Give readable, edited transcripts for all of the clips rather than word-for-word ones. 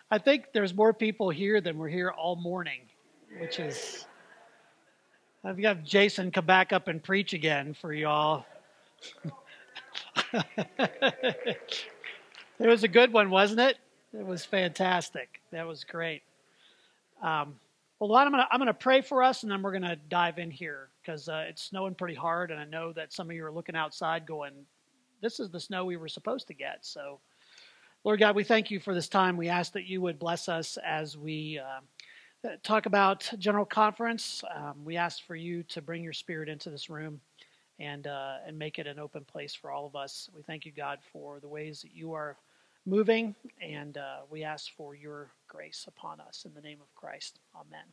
I think there's more people here than were here all morning, which is, I've got Jason come back up and preach again for y'all. It was a good one, wasn't it? It was fantastic. That was great. Well, I'm gonna pray for us, and then we're gonna dive in here because it's snowing pretty hard, and I know that some of you are looking outside, going, "This is the snow we were supposed to get." So, Lord God, we thank you for this time. We ask that you would bless us as we talk about General Conference. We ask for you to bring your Spirit into this room and make it an open place for all of us. We thank you, God, for the ways that you are moving, and we ask for your grace upon us in the name of Christ. Amen.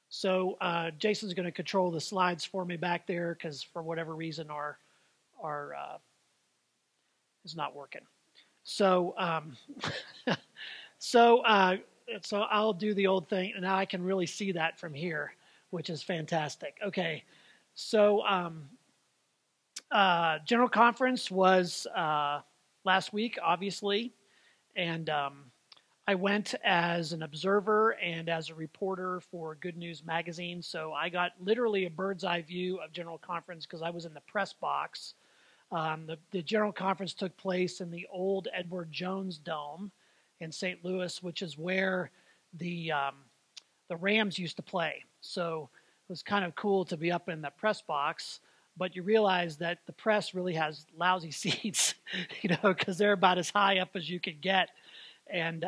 So Jason's going to control the slides for me back there because for whatever reason our is not working. So so I'll do the old thing, and now I can really see that from here, which is fantastic. Okay, so General Conference was last week, obviously, and I went as an observer and as a reporter for Good News Magazine, so I got literally a bird's eye view of General Conference because I was in the press box. The General Conference took place in the old Edward Jones Dome in St. Louis, which is where the Rams used to play. So it was kind of cool to be up in the press box, but you realize that the press really has lousy seats, because they're about as high up as you could get. And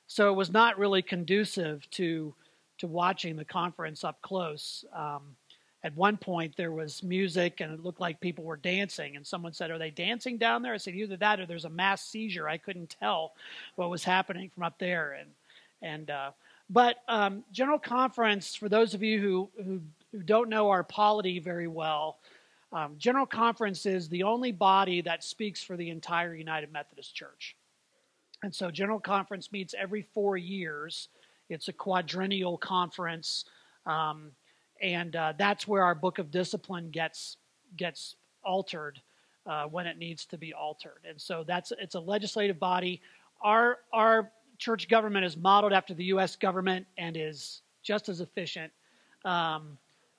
so it was not really conducive to watching the conference up close. At one point, there was music, and it looked like people were dancing. And someone said, "Are they dancing down there?" I said, "Either that or there's a mass seizure." I couldn't tell what was happening from up there. But General Conference, for those of you who don't know our polity very well, General Conference is the only body that speaks for the entire United Methodist Church. And so General Conference meets every 4 years. It's a quadrennial conference. And that's where our book of discipline gets altered when it needs to be altered. And so it's a legislative body. Our church government is modeled after the U.S. government and is just as efficient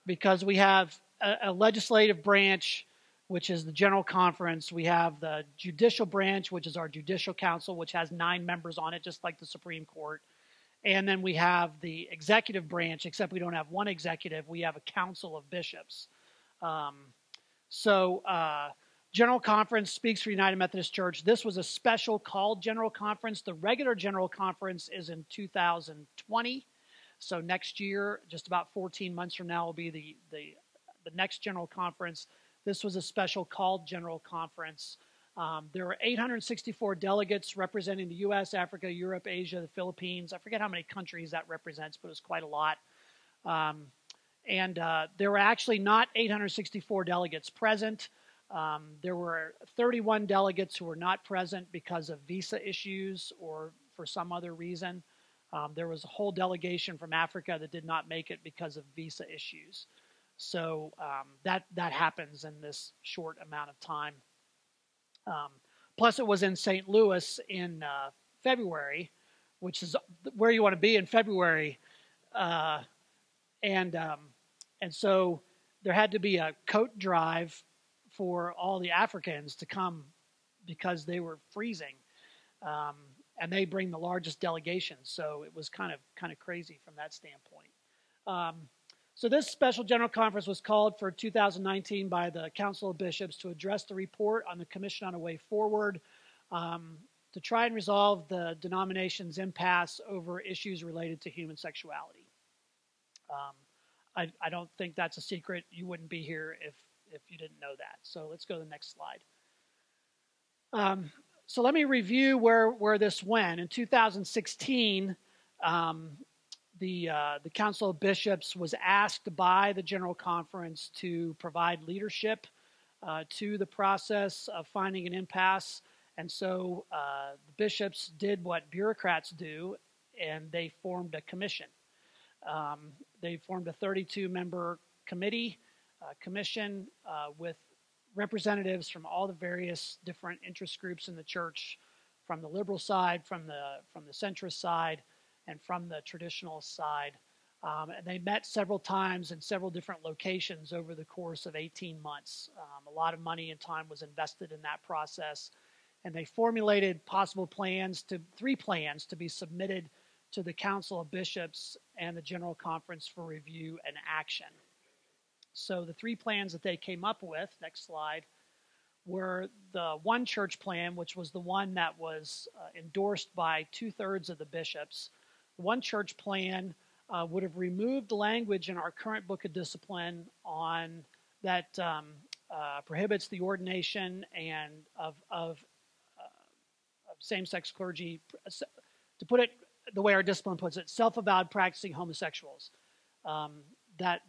because we have a legislative branch, which is the General Conference. We have the judicial branch, which is our judicial council, which has 9 members on it, just like the Supreme Court. And then we have the executive branch, except we don't have one executive. We have a council of bishops. General Conference speaks for United Methodist Church. This was a special called General Conference. The regular General Conference is in 2020. So next year, just about 14 months from now, will be the next General Conference. This was a special called General Conference. There were 864 delegates representing the U.S., Africa, Europe, Asia, the Philippines. I forget how many countries that represents, but it was quite a lot. There were actually not 864 delegates present. There were 31 delegates who were not present because of visa issues or for some other reason. There was a whole delegation from Africa that did not make it because of visa issues. So that happens in this short amount of time. Plus, it was in St. Louis in February, which is where you want to be in February. And so there had to be a coat drive for all the Africans to come because they were freezing. And they bring the largest delegation. So it was kind of crazy from that standpoint. So this special General Conference was called for 2019 by the Council of Bishops to address the report on the Commission on a Way Forward, to try and resolve the denomination's impasse over issues related to human sexuality. I don't think that's a secret. You wouldn't be here if you didn't know that. So let's go to the next slide. So let me review where this went. In 2016, the Council of Bishops was asked by the General Conference to provide leadership to the process of finding an impasse. And so the bishops did what bureaucrats do, and they formed a commission. They formed a 32-member commission with representatives from all the various different interest groups in the church the liberal side, from the centrist side, and from the traditionalist side. And they met several times in several different locations over the course of 18 months. A lot of money and time was invested in that process. And they formulated possible plans, three plans to be submitted to the Council of Bishops and the General Conference for review and action. So the three plans that they came up with, next slide, were the one church plan, which was the one that was endorsed by 2/3 of the bishops. The one church plan would have removed the language in our current book of discipline on that prohibits the ordination and of same-sex clergy, to put it the way our discipline puts it, self-avowed practicing homosexuals.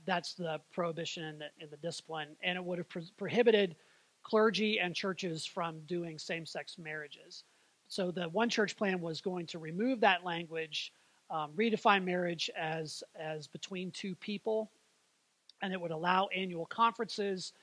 That's the prohibition in the discipline, and it would have prohibited clergy and churches from doing same-sex marriages. So the one church plan was going to remove that language, redefine marriage as between two people, and it would allow annual conferences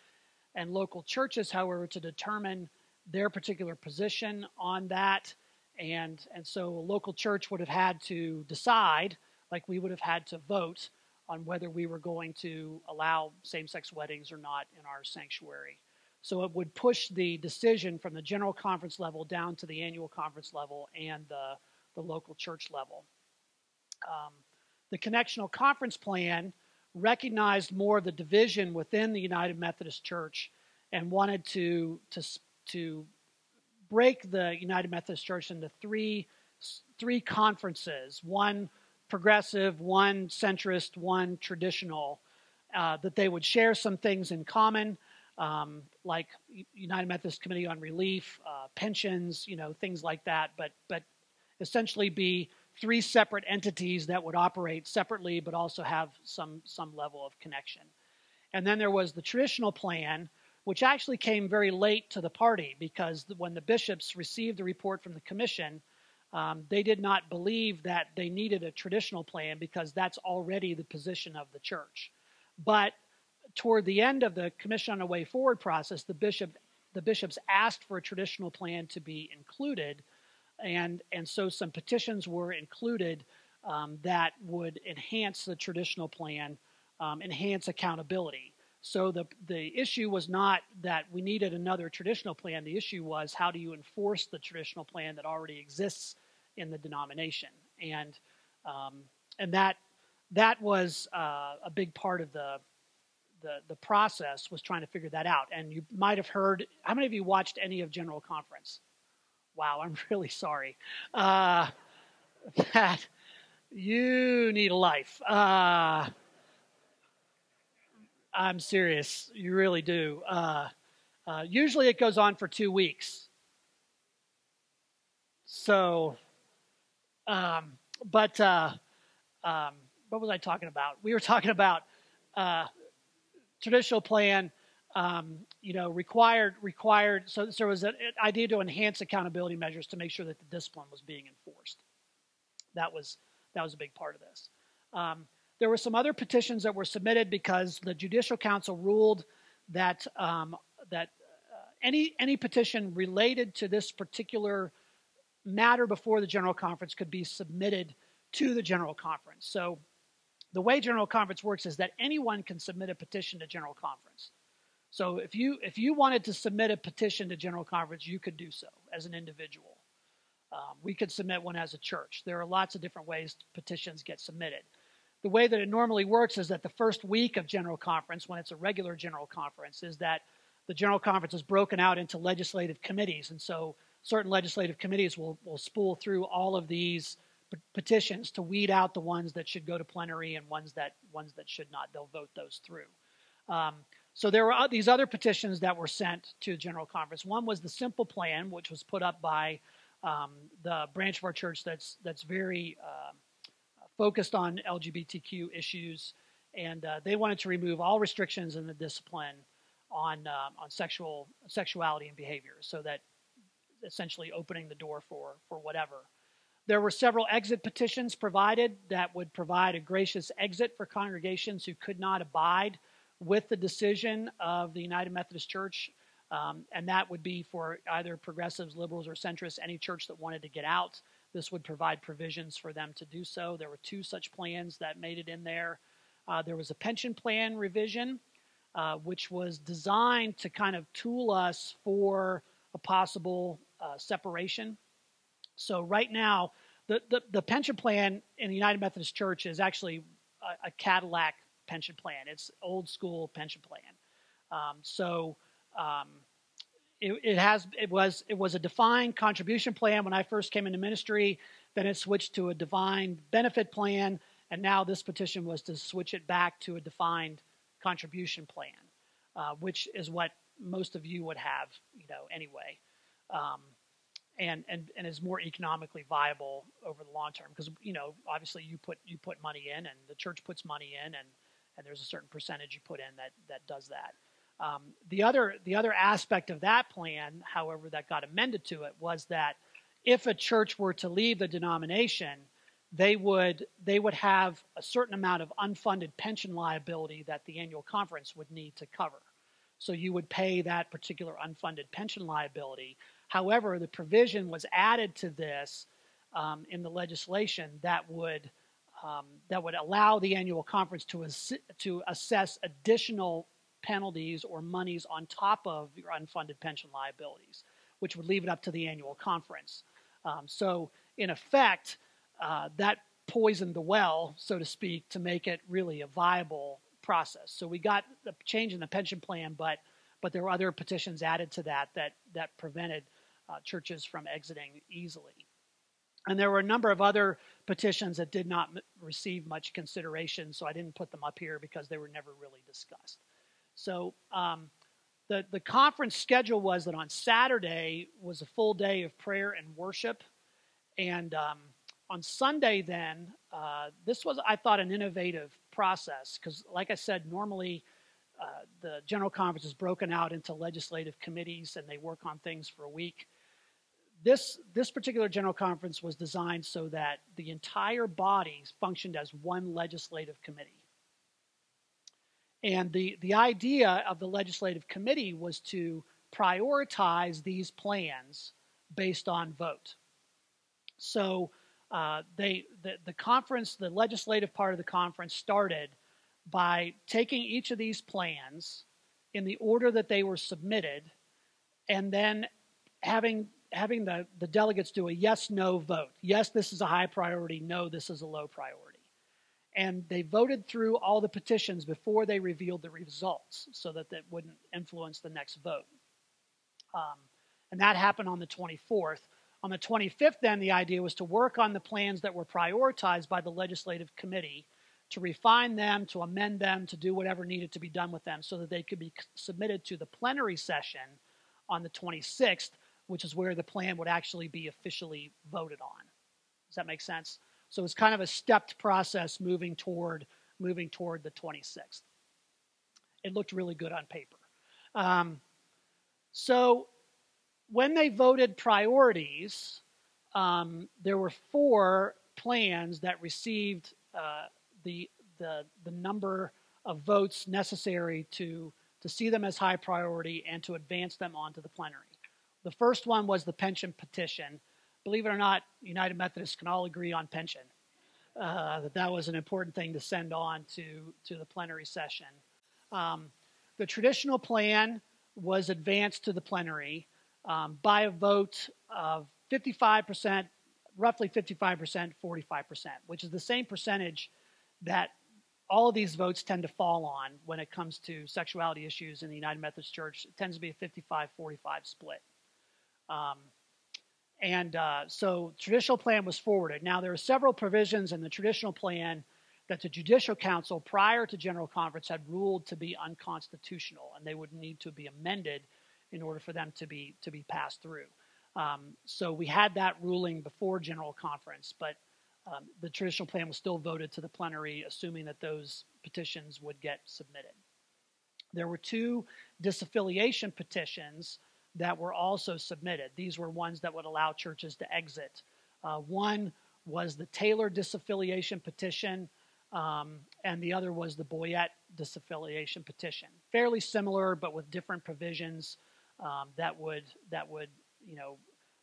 and local churches, however, to determine their particular position on that. And so a local church would have had to decide, like we would have had to vote on whether we were going to allow same-sex weddings or not in our sanctuary. So it would push the decision from the general conference level down to the annual conference level and the local church level. The connectional conference plan recognized more of the division within the United Methodist Church and wanted to break the United Methodist Church into three conferences, one progressive, one centrist, one traditional, that they would share some things in common, like United Methodist Committee on Relief, pensions, things like that, but essentially be three separate entities that would operate separately but also have some level of connection. And then there was the traditional plan, which actually came very late to the party, because when the bishops received the report from the commission, they did not believe that they needed a traditional plan because that's already the position of the church. But toward the end of the Commission on a Way Forward process, the bishops asked for a traditional plan to be included, and so some petitions were included that would enhance the traditional plan, enhance accountability. So the issue was not that we needed another traditional plan. The issue was, how do you enforce the traditional plan that already exists in the denomination? And that was a big part of the process, was trying to figure that out. And you might have heard, how many of you watched any of General Conference? Wow, I'm really sorry. That you need a life. I'm serious. You really do. Usually it goes on for 2 weeks. So, what was I talking about? We were talking about traditional plan, required. So there was an idea to enhance accountability measures to make sure that the discipline was being enforced. That was a big part of this. There were some other petitions that were submitted because the Judicial Council ruled that any petition related to this particular matter before the General Conference could be submitted to the General Conference. So the way General Conference works is that anyone can submit a petition to General Conference. So if you wanted to submit a petition to General Conference, you could do so as an individual. We could submit one as a church. There are lots of different ways petitions get submitted. The way that it normally works is that the first week of General Conference, when it's a regular General Conference, is that the General Conference is broken out into legislative committees. And so certain legislative committees will spool through all of these petitions to weed out the ones that should go to plenary and ones that should not. They'll vote those through. So there were these other petitions that were sent to General Conference. One was the simple plan, which was put up by the branch of our church that's very focused on LGBTQ issues, and they wanted to remove all restrictions in the discipline on sexuality and behavior, so that essentially opening the door for whatever. There were several exit petitions provided that would provide a gracious exit for congregations who could not abide with the decision of the United Methodist Church And that would be for either progressives, liberals, or centrists, any church that wanted to get out. This would provide provisions for them to do so. There were 2 such plans that made it in there. There was a pension plan revision, which was designed to kind of tool us for a possible separation. So right now, the pension plan in the United Methodist Church is actually a Cadillac pension plan. It's old school pension plan. It was a defined contribution plan when I first came into ministry. Then it switched to a defined benefit plan, and now this petition was to switch it back to a defined contribution plan, which is what most of you would have, anyway, and is more economically viable over the long term because obviously you put money in, and the church puts money in, and there's a certain percentage you put in that does that. The other aspect of that plan, however, that got amended to it was that if a church were to leave the denomination, they would have a certain amount of unfunded pension liability that the annual conference would need to cover. So you would pay that particular unfunded pension liability. However, the provision was added to this in the legislation that would allow the annual conference to assess additional penalties or monies on top of your unfunded pension liabilities, which would leave it up to the annual conference. So in effect, that poisoned the well, so to speak, to make it really a viable process. So we got the change in the pension plan, but there were other petitions added to that prevented churches from exiting easily. And there were a number of other petitions that did not receive much consideration, so I didn't put them up here because they were never really discussed. So the conference schedule was that on Saturday was a full day of prayer and worship. And on Sunday then, this was, I thought, an innovative process because, like I said, normally the General Conference is broken out into legislative committees and they work on things for a week. This particular General Conference was designed so that the entire body functioned as one legislative committee. And the idea of the legislative committee was to prioritize these plans based on vote. So the conference, the legislative part of the conference started by taking each of these plans in the order that they were submitted and then having the delegates do a yes-no vote. Yes, this is a high priority. No, this is a low priority. And they voted through all the petitions before they revealed the results so that wouldn't influence the next vote. And that happened on the 24th. On the 25th, then, the idea was to work on the plans that were prioritized by the legislative committee, to refine them, to amend them, to do whatever needed to be done with them so that they could be submitted to the plenary session on the 26th, which is where the plan would actually be officially voted on. Does that make sense? So it's kind of a stepped process moving toward the 26th. It looked really good on paper. So when they voted priorities, there were 4 plans that received the number of votes necessary to see them as high priority and to advance them onto the plenary. The first one was the pension petition. Believe it or not, United Methodists can all agree on pension. That was an important thing to send on to the plenary session. The traditional plan was advanced to the plenary by a vote of 55%, roughly 55%, 45%, which is the same percentage that all of these votes tend to fall on when it comes to sexuality issues in the United Methodist Church. It tends to be a 55-45 split. So traditional plan was forwarded. Now, there are several provisions in the traditional plan that the Judicial Council, prior to General Conference, had ruled to be unconstitutional, and they would need to be amended in order for them to be passed through. So we had that ruling before General Conference, but the traditional plan was still voted to the plenary, assuming that those petitions would get submitted. There were 2 disaffiliation petitions that were also submitted. These were ones that would allow churches to exit. One was the Taylor disaffiliation petition, and the other was the Boyette disaffiliation petition. Fairly similar, but with different provisions. that would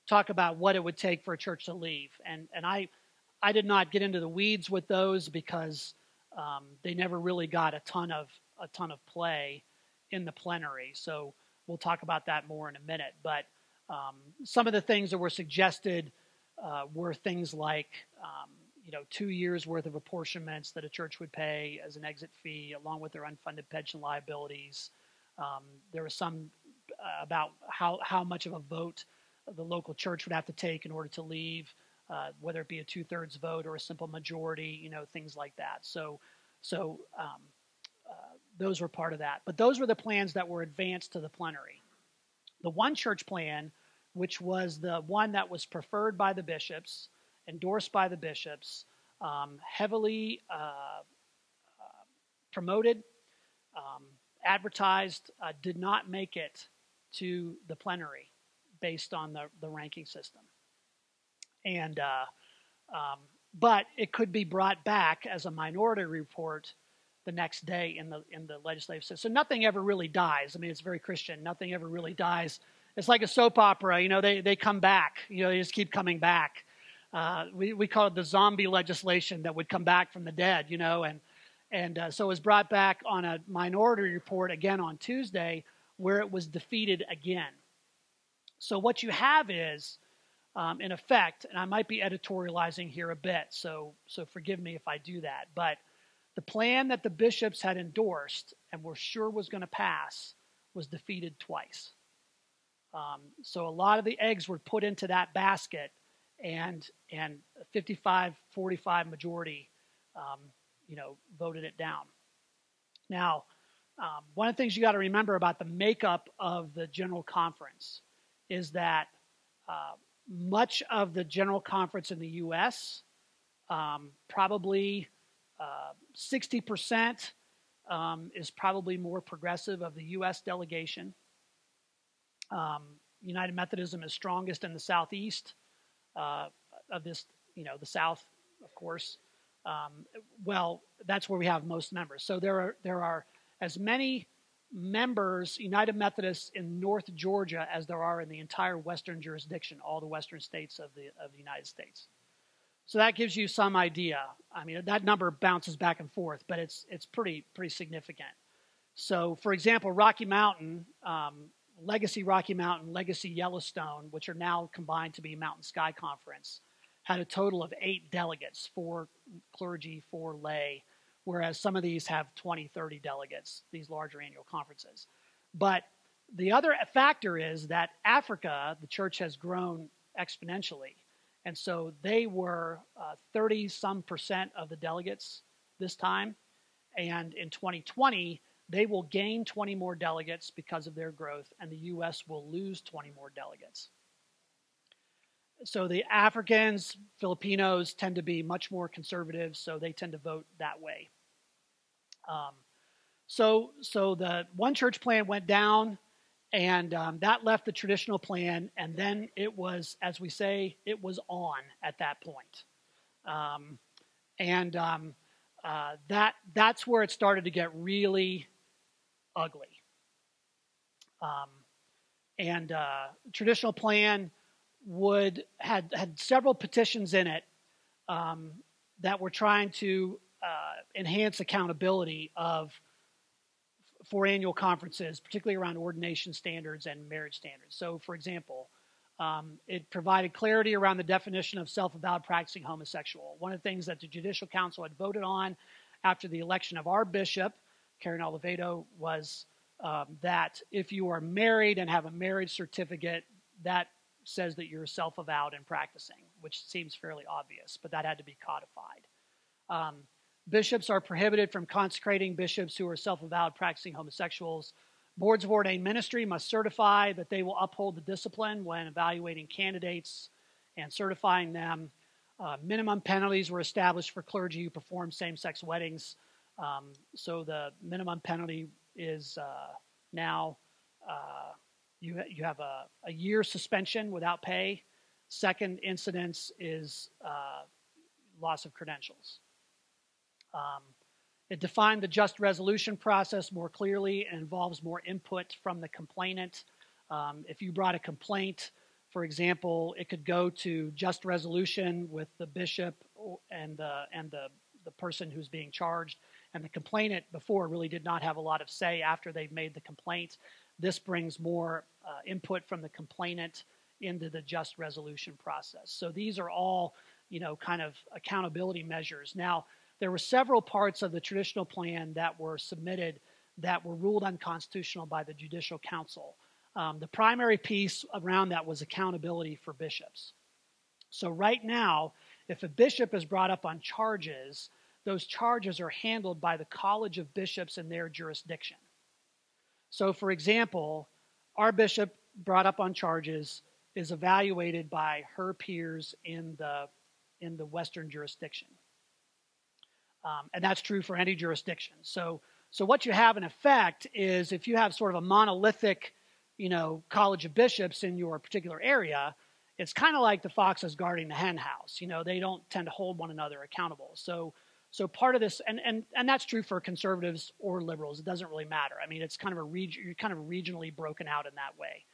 talk about what it would take for a church to leave. And I did not get into the weeds with those because they never really got a ton of play in the plenary. So we'll talk about that more in a minute. But some of the things that were suggested were things like 2 years worth of apportionments that a church would pay as an exit fee, along with their unfunded pension liabilities. There was some about how much of a vote the local church would have to take in order to leave, whether it be a 2/3 vote or a simple majority, things like that. So those were part of that. But those were the plans that were advanced to the plenary. The one church plan, which was the one that was preferred by the bishops, endorsed by the bishops, heavily promoted, advertised, did not make it to the plenary based on the ranking system. And but it could be brought back as a minority report the next day in the legislative session. So nothing ever really dies. I mean, it's very Christian. Nothing ever really dies. It's like a soap opera. They come back. They just keep coming back. We call it the zombie legislation that would come back from the dead. And so it was brought back on a minority report again on Tuesday, where it was defeated again. So what you have is, in effect, and I might be editorializing here a bit, so forgive me if I do that, but the plan that the bishops had endorsed and were sure was going to pass was defeated twice. So a lot of the eggs were put into that basket, and a 55-45 majority, voted it down. Now, one of the things you got to remember about the makeup of the General Conference is that much of the General Conference in the U.S., probably 60% is probably more progressive of the U.S. delegation. United Methodism is strongest in the southeast of this, the South, of course. Well, that's where we have most members. So there are as many members, United Methodists in North Georgia, as there are in the entire Western jurisdiction, all the Western states of the United States. So that gives you some idea. I mean, that number bounces back and forth, but it's pretty significant. So, for example, Rocky Mountain, Legacy Rocky Mountain, Legacy Yellowstone, which are now combined to be Mountain Sky Conference, had a total of 8 delegates, 4 clergy, 4 lay, whereas some of these have 20, 30 delegates, these larger annual conferences. But the other factor is that Africa, the church has grown exponentially. And so they were 30-some% of the delegates this time. And in 2020, they will gain 20 more delegates because of their growth, and the U.S. will lose 20 more delegates. So the Africans, Filipinos tend to be much more conservative, so they tend to vote that way. So the one church plan went down, and that left the traditional plan, and then it was, as we say, it was on at that point. That's where it started to get really ugly. Traditional plan had several petitions in it that were trying to enhance accountability for annual conferences, particularly around ordination standards and marriage standards. So, for example, it provided clarity around the definition of self-avowed practicing homosexual. One of the things that the Judicial Council had voted on after the election of our bishop, Karen Oliveto, was that if you are married and have a marriage certificate, that says that you're self-avowed and practicing, which seems fairly obvious, but that had to be codified. Bishops are prohibited from consecrating bishops who are self-avowed practicing homosexuals. Boards of ordained ministry must certify that they will uphold the discipline when evaluating candidates and certifying them. Minimum penalties were established for clergy who perform same-sex weddings. So the minimum penalty is now you have a year suspension without pay. Second incidence is loss of credentials. It defined the just resolution process more clearly and involves more input from the complainant. If you brought a complaint, for example, it could go to just resolution with the bishop and the person who's being charged. And the complainant before really did not have a lot of say after they've made the complaint. This brings more input from the complainant into the just resolution process. So these are all, kind of accountability measures. Now, there were several parts of the traditional plan that were submitted that were ruled unconstitutional by the Judicial Council. The primary piece around that was accountability for bishops. So right now, if a bishop is brought up on charges, those charges are handled by the College of Bishops in their jurisdiction. So, for example, our bishop brought up on charges is evaluated by her peers in the Western jurisdiction. And that's true for any jurisdiction. So what you have in effect is if you have sort of a monolithic, College of Bishops in your particular area, it's kind of like the foxes guarding the hen house. They don't tend to hold one another accountable. So part of this, and that's true for conservatives or liberals. It doesn't really matter. I mean, it's kind of you're kind of regionally broken out in that way.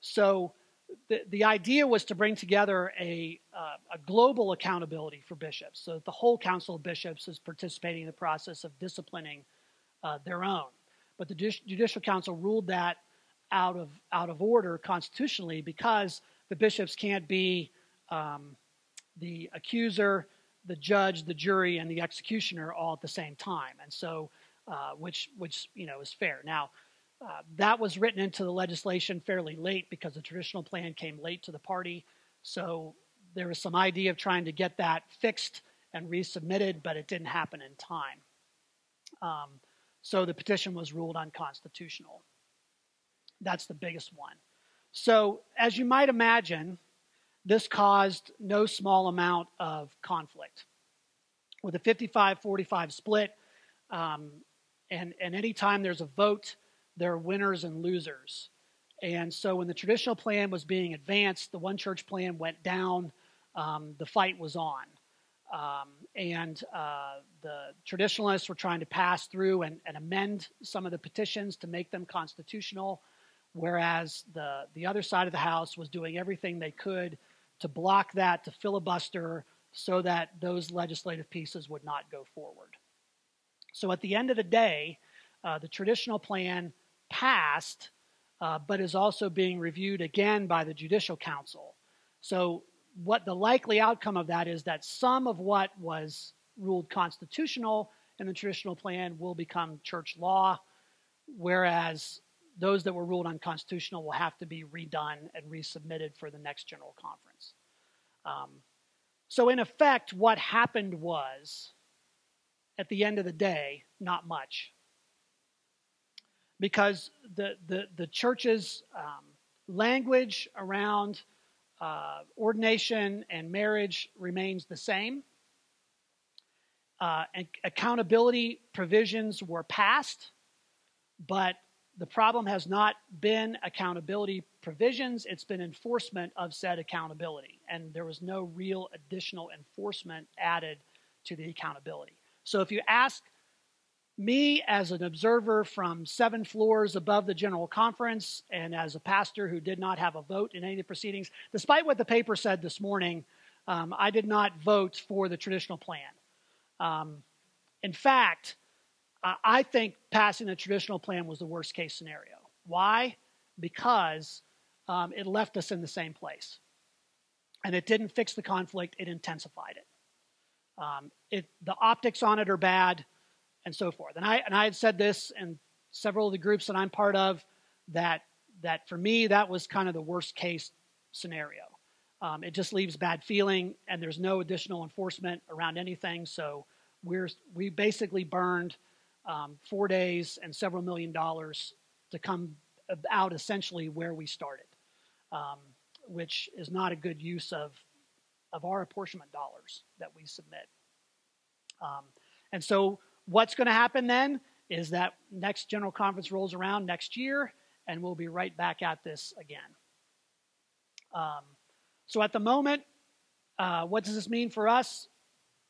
So the idea was to bring together a global accountability for bishops, so that the whole Council of Bishops is participating in the process of disciplining their own. But the Judicial Council ruled that out of order constitutionally because the bishops can't be the accuser, the judge, the jury, and the executioner all at the same time, and so which is fair. Now, that was written into the legislation fairly late because the traditional plan came late to the party. So there was some idea of trying to get that fixed and resubmitted, but it didn't happen in time. So the petition was ruled unconstitutional. That's the biggest one. So as you might imagine, this caused no small amount of conflict. With a 55-45 split, and any time there's a vote, there are winners and losers. And so when the traditional plan was being advanced, the one church plan went down, the fight was on. And the traditionalists were trying to pass through and amend some of the petitions to make them constitutional, whereas the other side of the house was doing everything they could to block that, to filibuster, so that those legislative pieces would not go forward. So at the end of the day, the traditional plan passed, but is also being reviewed again by the Judicial Council. So what the likely outcome of that is that some of what was ruled constitutional in the traditional plan will become church law, whereas those that were ruled unconstitutional will have to be redone and resubmitted for the next General Conference. So in effect, what happened was, at the end of the day, not much. Because the church's language around ordination and marriage remains the same. And accountability provisions were passed, but the problem has not been accountability provisions, it's been enforcement of said accountability. And there was no real additional enforcement added to the accountability. So if you ask me as an observer from 7 floors above the General Conference and as a pastor who did not have a vote in any of the proceedings, despite what the paper said this morning, I did not vote for the traditional plan. In fact, I think passing the traditional plan was the worst case scenario. Why? Because it left us in the same place. And it didn't fix the conflict, it intensified it. The optics on it are bad, and so forth. And I had said this in several of the groups that I'm part of, that for me, that was kind of the worst case scenario. It just leaves bad feeling, and there's no additional enforcement around anything. So we basically burned 4 days and several $1 million to come out essentially where we started, which is not a good use of our apportionment dollars that we submit. And so what's going to happen then is that next General Conference rolls around next year, and we'll be right back at this again. So at the moment, what does this mean for us?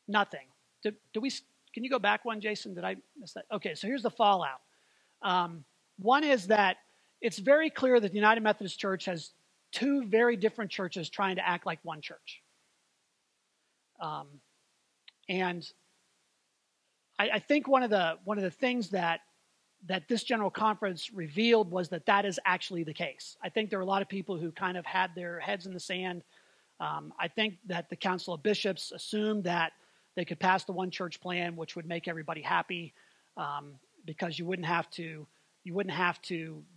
Nothing. Can you go back one, Jason? Did I miss that? Okay, so here's the fallout. One is that it's very clear that the United Methodist Church has two very different churches trying to act like one church. And I think one of the things that this General Conference revealed was that is actually the case. I think there are a lot of people who kind of had their heads in the sand. I think that the Council of Bishops assumed that they could pass the one church plan, which would make everybody happy, because you wouldn't have to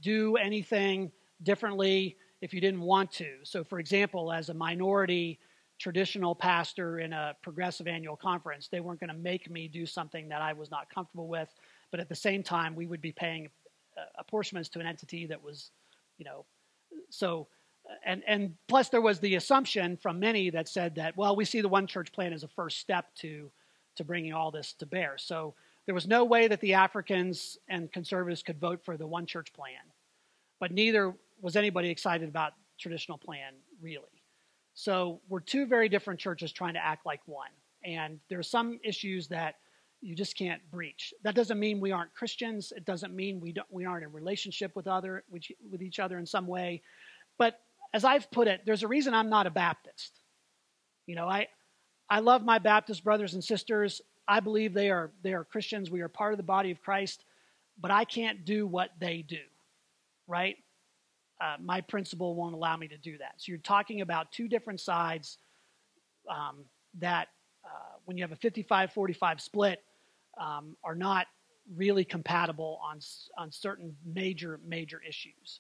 do anything differently if you didn't want to. So, for example, as a minority traditional pastor in a progressive annual conference, they weren't going to make me do something that I was not comfortable with. But at the same time, we would be paying apportionments to an entity that was, so, and plus there was the assumption from many that said that, well, we see the one church plan as a first step to bringing all this to bear. So there was no way that the Africans and conservatives could vote for the one church plan, but neither was anybody excited about traditional plan, really. So we're two very different churches trying to act like one. And there are some issues that you just can't breach. That doesn't mean we aren't Christians. It doesn't mean we aren't in relationship with each other in some way. But as I've put it, there's a reason I'm not a Baptist. I love my Baptist brothers and sisters. I believe they are Christians. We are part of the body of Christ. But I can't do what they do, right? My principle won't allow me to do that. So you're talking about two different sides that when you have a 55-45 split are not really compatible on certain major issues.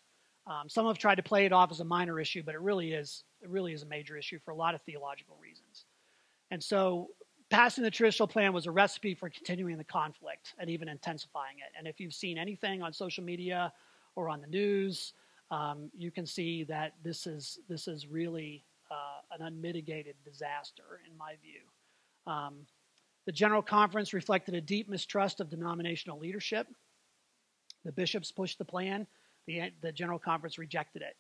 Some have tried to play it off as a minor issue, but it really is a major issue for a lot of theological reasons. And so passing the traditional plan was a recipe for continuing the conflict and even intensifying it. And if you've seen anything on social media or on the news, you can see that this is really an unmitigated disaster, in my view. The General Conference reflected a deep mistrust of denominational leadership. The bishops pushed the plan. The General Conference rejected it.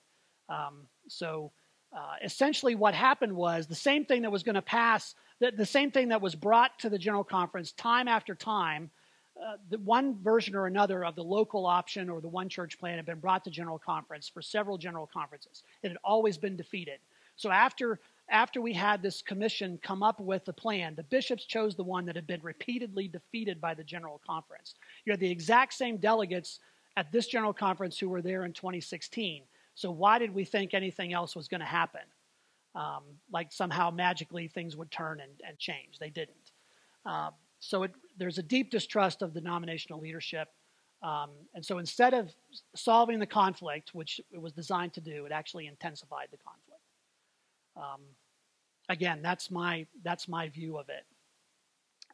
Essentially what happened was the same thing that was going to pass, the same thing that was brought to the General Conference time after time, the one version or another of the local option or the one church plan had been brought to General Conference for several General Conferences. It had always been defeated. So after we had this commission come up with the plan, the bishops chose the one that had been repeatedly defeated by the General Conference. You had the exact same delegates at this General Conference who were there in 2016. So why did we think anything else was going to happen? Like somehow magically things would turn and change. They didn't. There's a deep distrust of denominational leadership. And so instead of solving the conflict, which it was designed to do, it actually intensified the conflict. Again, that's my view of it.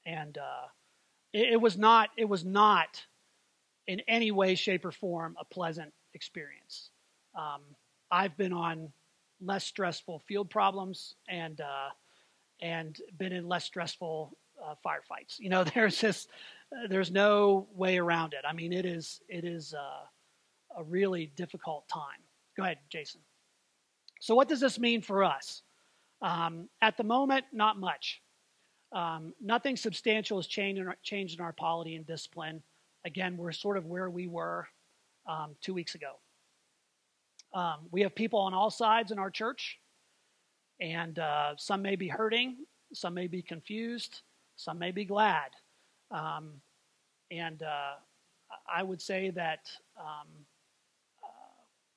And it was not in any way, shape, or form a pleasant experience. I've been on less stressful field problems and been in less stressful firefights. There's no way around it. I mean, it is a really difficult time. Go ahead, Jason. So what does this mean for us? At the moment, not much. Nothing substantial has changed in our polity and discipline. Again, we're sort of where we were 2 weeks ago. We have people on all sides in our church, and some may be hurting, some may be confused, some may be glad. And I would say that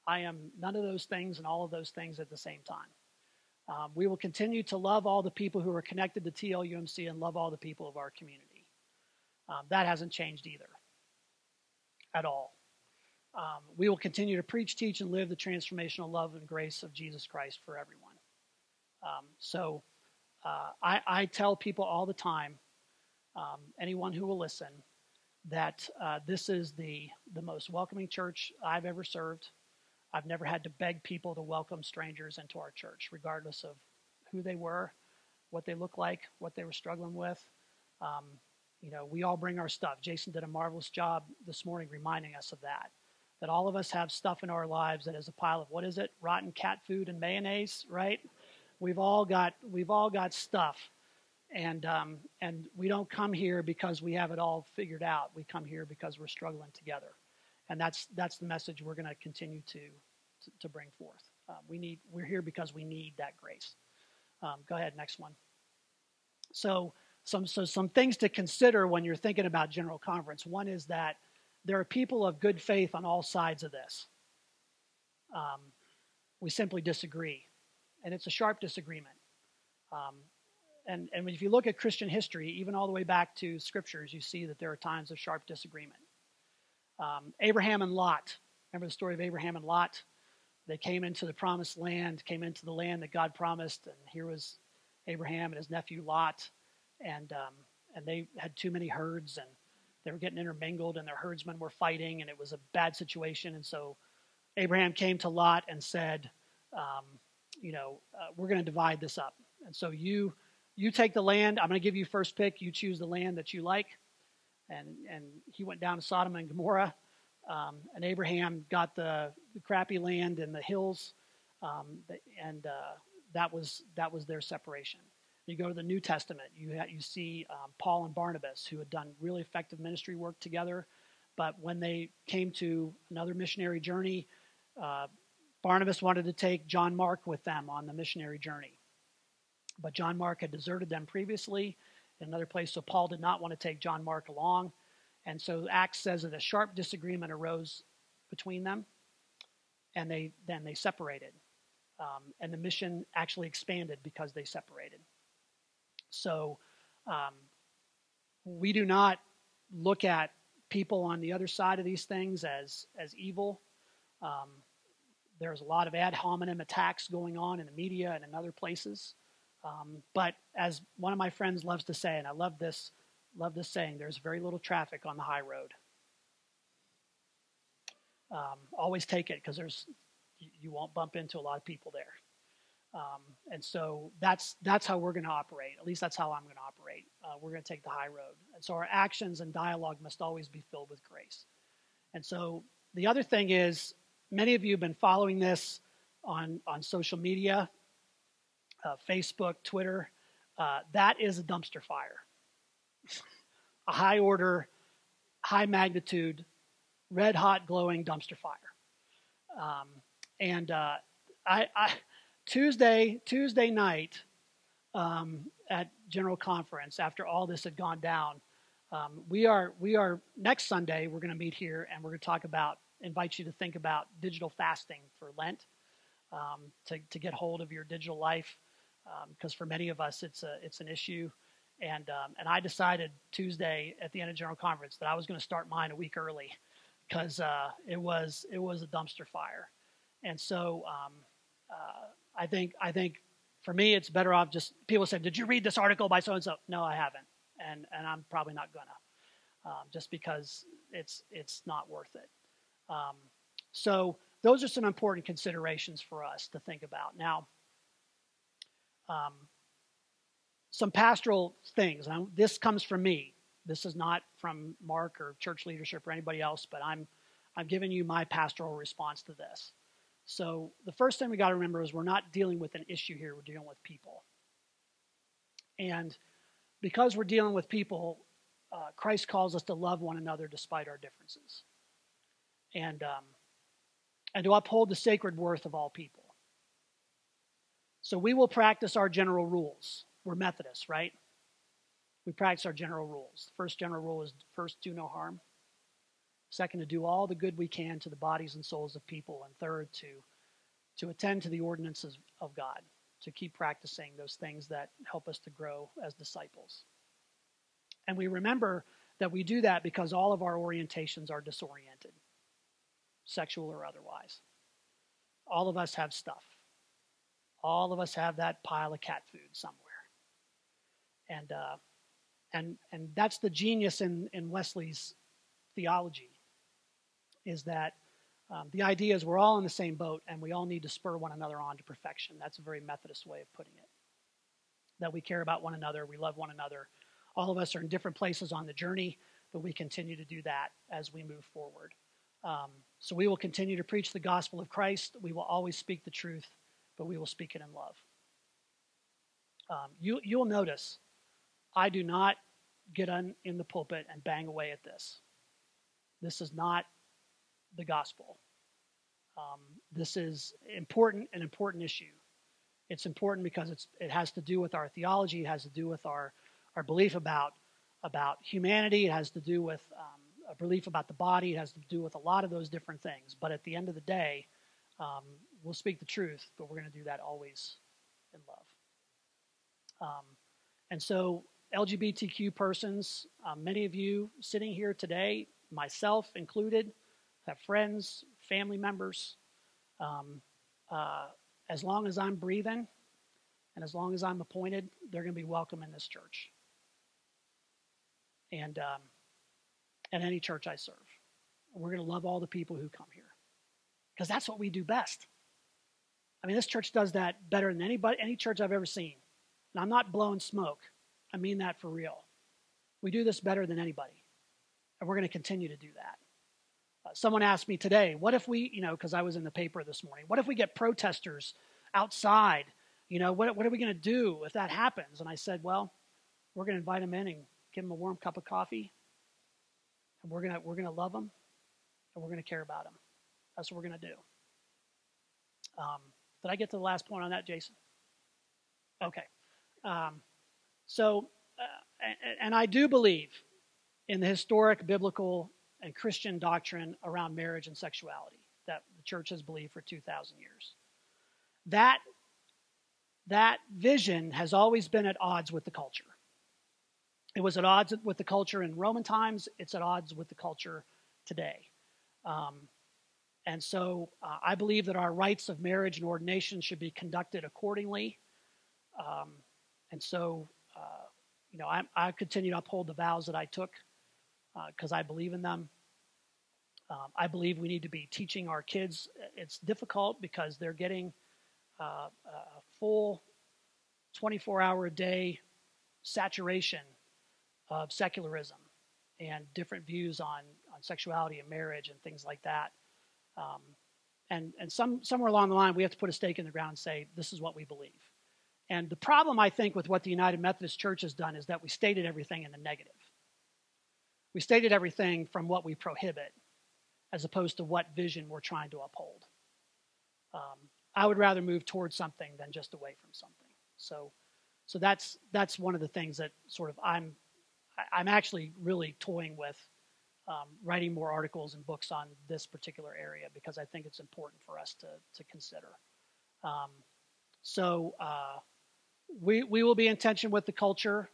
I am none of those things and all of those things at the same time. We will continue to love all the people who are connected to TLUMC and love all the people of our community. That hasn't changed either, at all. We will continue to preach, teach, and live the transformational love and grace of Jesus Christ for everyone. I tell people all the time, anyone who will listen, that this is the most welcoming church I've ever served. I've never had to beg people to welcome strangers into our church, regardless of who they were, what they look like, what they were struggling with. We all bring our stuff. Jason did a marvelous job this morning reminding us of that all of us have stuff in our lives that is a pile of, what is it? Rotten cat food and mayonnaise, right? We've all got stuff. And we don't come here because we have it all figured out. We come here because we're struggling together. And that's the message we're going to continue to bring forth. We're here because we need that grace. Go ahead, next one. So some things to consider when you're thinking about General Conference. One is that there are people of good faith on all sides of this. We simply disagree, and it's a sharp disagreement. And if you look at Christian history, even all the way back to scriptures, you see that there are times of sharp disagreement. Abraham and Lot. Remember the story of Abraham and Lot? They came into the promised land, came into the land that God promised, and here was Abraham and his nephew Lot, and they had too many herds, and they were getting intermingled, and their herdsmen were fighting, and it was a bad situation. And so Abraham came to Lot and said, we're going to divide this up. And so you take the land. I'm going to give you first pick. You choose the land that you like. And he went down to Sodom and Gomorrah. And Abraham got the crappy land in the hills. That was their separation. You go to the New Testament, you see Paul and Barnabas, who had done really effective ministry work together. But when they came to another missionary journey, Barnabas wanted to take John Mark with them on the missionary journey. But John Mark had deserted them previously in another place, so Paul did not want to take John Mark along. And so Acts says that a sharp disagreement arose between them, and then they separated. And the mission actually expanded because they separated. So we do not look at people on the other side of these things as evil. There's a lot of ad hominem attacks going on in the media and in other places. But as one of my friends loves to say, and I love this saying, there's very little traffic on the high road. Always take it, because you won't bump into a lot of people there. And so that's how we're going to operate. At least that's how I'm going to operate. We're going to take the high road. And so our actions and dialogue must always be filled with grace. And so the other thing is, many of you have been following this on social media, Facebook, Twitter. That is a dumpster fire. A high order, high magnitude, red hot glowing dumpster fire. Tuesday night at General Conference, after all this had gone down, we are next Sunday, we're going to meet here, and we're going to invite you to think about digital fasting for Lent, to get hold of your digital life, because for many of us it's an issue. And I decided Tuesday at the end of General Conference that I was going to start mine a week early, because it was a dumpster fire. And so I think for me it's better off just, people say, did you read this article by so and so? No, I haven't, and I'm probably not gonna, just because it's not worth it. So those are some important considerations for us to think about. Now, some pastoral things. Now, this comes from me. This is not from Mark or church leadership or anybody else, but I'm giving you my pastoral response to this. So the first thing we got to remember is we're not dealing with an issue here. We're dealing with people. And because we're dealing with people, Christ calls us to love one another despite our differences, and to uphold the sacred worth of all people. So we will practice our general rules. We're Methodists, right? We practice our general rules. The first general rule is, first, do no harm. Second, to do all the good we can to the bodies and souls of people. And third, to attend to the ordinances of God, to keep practicing those things that help us to grow as disciples. And we remember that we do that because all of our orientations are disoriented, sexual or otherwise. All of us have stuff. All of us have that pile of cat food somewhere. And that's the genius in Wesley's theology, is that the idea is we're all in the same boat and we all need to spur one another on to perfection. That's a very Methodist way of putting it. That we care about one another, we love one another. All of us are in different places on the journey, but we continue to do that as we move forward. So we will continue to preach the gospel of Christ. We will always speak the truth, but we will speak it in love. You'll notice I do not get in the pulpit and bang away at this. This is not the gospel. This is important, an important issue. It's important because it has to do with our theology. It has to do with our belief about humanity. It has to do with a belief about the body. It has to do with a lot of those different things. But at the end of the day, we'll speak the truth, but we're going to do that always in love. And so LGBTQ persons, many of you sitting here today, myself included, have friends, family members. As long as I'm breathing and as long as I'm appointed, they're going to be welcome in this church and any church I serve. We're going to love all the people who come here because that's what we do best. I mean, this church does that better than any church I've ever seen. And I'm not blowing smoke. I mean that for real. We do this better than anybody, and we're going to continue to do that. Someone asked me today, what if we, because I was in the paper this morning, what if we get protesters outside? What are we going to do if that happens? And I said, well, we're going to invite them in and give them a warm cup of coffee, and we're going to love them, and we're going to care about them. That's what we're going to do. Did I get to the last point on that, Jason? Okay. And I do believe in the historic biblical and Christian doctrine around marriage and sexuality that the church has believed for 2,000 years. That vision has always been at odds with the culture. It was at odds with the culture in Roman times. It's at odds with the culture today. And so I believe that our rites of marriage and ordination should be conducted accordingly. And so, I continue to uphold the vows that I took because I believe in them. I believe we need to be teaching our kids. It's difficult because they're getting a full 24-hour-a-day saturation of secularism and different views on sexuality and marriage and things like that. And somewhere along the line, we have to put a stake in the ground and say, this is what we believe. And the problem, I think, with what the United Methodist Church has done is that we stated everything in the negative. We stated everything from what we prohibit as opposed to what vision we're trying to uphold. I would rather move towards something than just away from something. So that's one of the things that sort of I'm actually really toying with writing more articles and books on this particular area because I think it's important for us to consider. We will be in tension with the culture.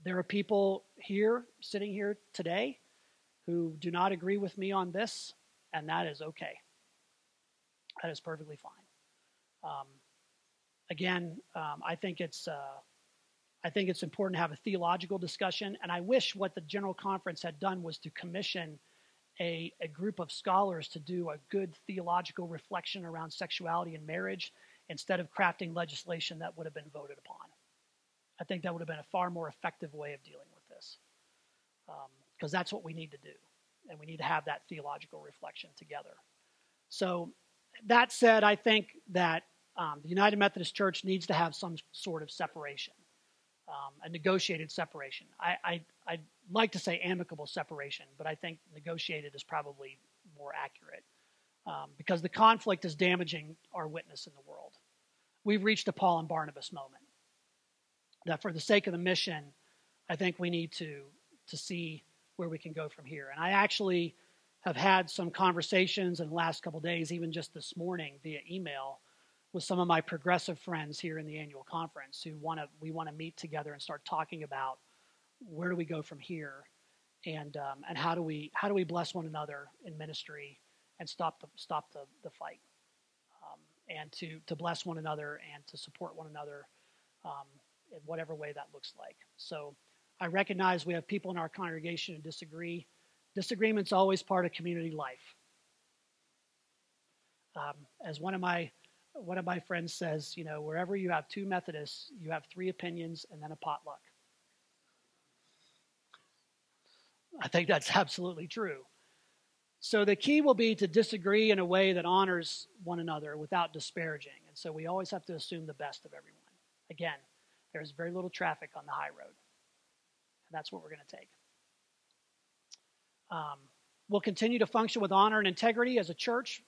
There are people here, sitting here today, who do not agree with me on this, and that is okay. That is perfectly fine. I think it's important to have a theological discussion, and I wish what the General Conference had done was to commission a group of scholars to do a good theological reflection around sexuality and marriage instead of crafting legislation that would have been voted upon. I think that would have been a far more effective way of dealing with this because that's what we need to do, and we need to have that theological reflection together. So that said, I think that the United Methodist Church needs to have some sort of separation, a negotiated separation. I'd like to say amicable separation, but I think negotiated is probably more accurate because the conflict is damaging our witness in the world. We've reached a Paul and Barnabas moment that for the sake of the mission, I think we need to see where we can go from here. And I actually have had some conversations in the last couple of days, even just this morning via email, with some of my progressive friends here in the annual conference who we want to meet together and start talking about where do we go from here, and how do we bless one another in ministry and stop the fight, and to bless one another and to support one another in whatever way that looks like. So I recognize we have people in our congregation who disagree. Disagreement's always part of community life. As one of my friends says, wherever you have two Methodists, you have three opinions and then a potluck. I think that's absolutely true. So the key will be to disagree in a way that honors one another without disparaging. And so we always have to assume the best of everyone. Again, there's very little traffic on the high road. And that's what we're going to take. We'll continue to function with honor and integrity as a church,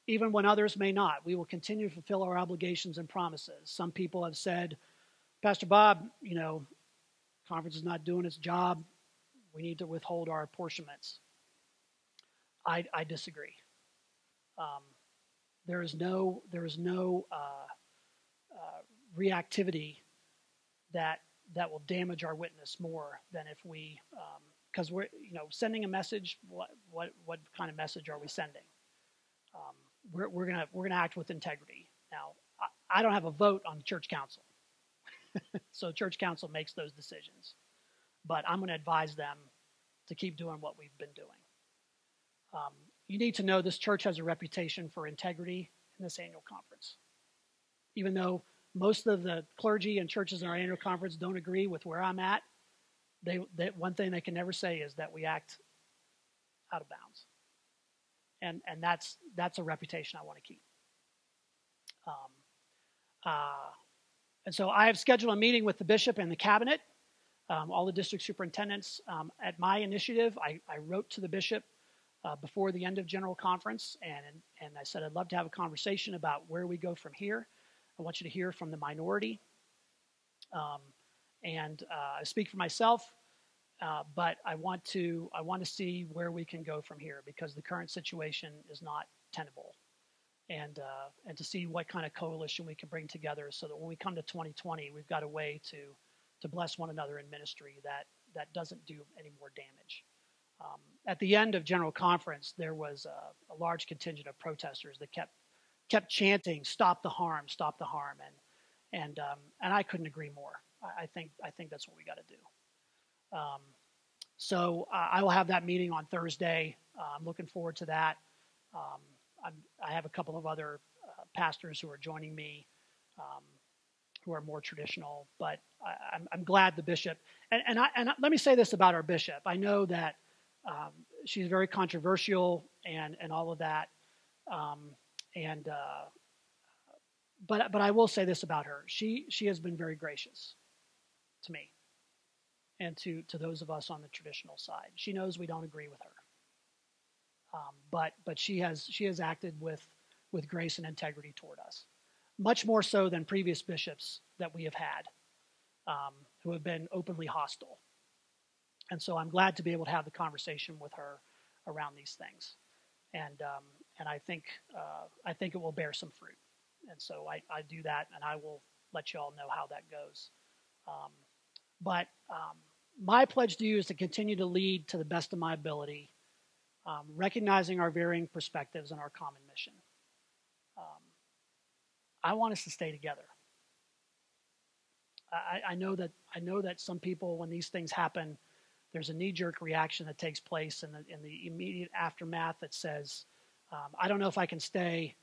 even when others may not. We will continue to fulfill our obligations and promises. Some people have said, Pastor Bob, conference is not doing its job. We need to withhold our apportionments. I disagree. There is no reactivity that will damage our witness more than if we, because we're sending a message. What kind of message are we sending? We're gonna act with integrity. Now, I don't have a vote on the church council, so church council makes those decisions. But I'm going to advise them to keep doing what we've been doing. You need to know this church has a reputation for integrity in this annual conference. Even though most of the clergy and churches in our annual conference don't agree with where I'm at, one thing they can never say is that we act out of bounds. And that's a reputation I want to keep. And so I have scheduled a meeting with the bishop and the cabinet, all the district superintendents. At my initiative, I wrote to the bishop before the end of General Conference, and I said I'd love to have a conversation about where we go from here. I want you to hear from the minority. I speak for myself, but I want to see where we can go from here, because the current situation is not tenable, and to see what kind of coalition we can bring together, so that when we come to 2020, we've got a way to bless one another in ministry that doesn't do any more damage. At the end of General Conference, there was a large contingent of protesters that kept chanting, "Stop the harm, stop the harm," and I couldn't agree more. I think that's what we got to do. So I will have that meeting on Thursday. I'm looking forward to that. I have a couple of other pastors who are joining me, who are more traditional, but I'm glad the bishop. And let me say this about our bishop. I know that she's very controversial and all of that, but I will say this about her: she has been very gracious to me and to those of us on the traditional side. She knows we don't agree with her, but she has acted with grace and integrity toward us, much more so than previous bishops that we have had, who have been openly hostile. And so I'm glad to be able to have the conversation with her around these things, and I think it will bear some fruit. And so I do that, and I will let you all know how that goes. But my pledge to you is to continue to lead to the best of my ability, recognizing our varying perspectives and our common mission. I want us to stay together. I know that some people, when these things happen, there's a knee-jerk reaction that takes place in the immediate aftermath that says, I don't know if I can stay.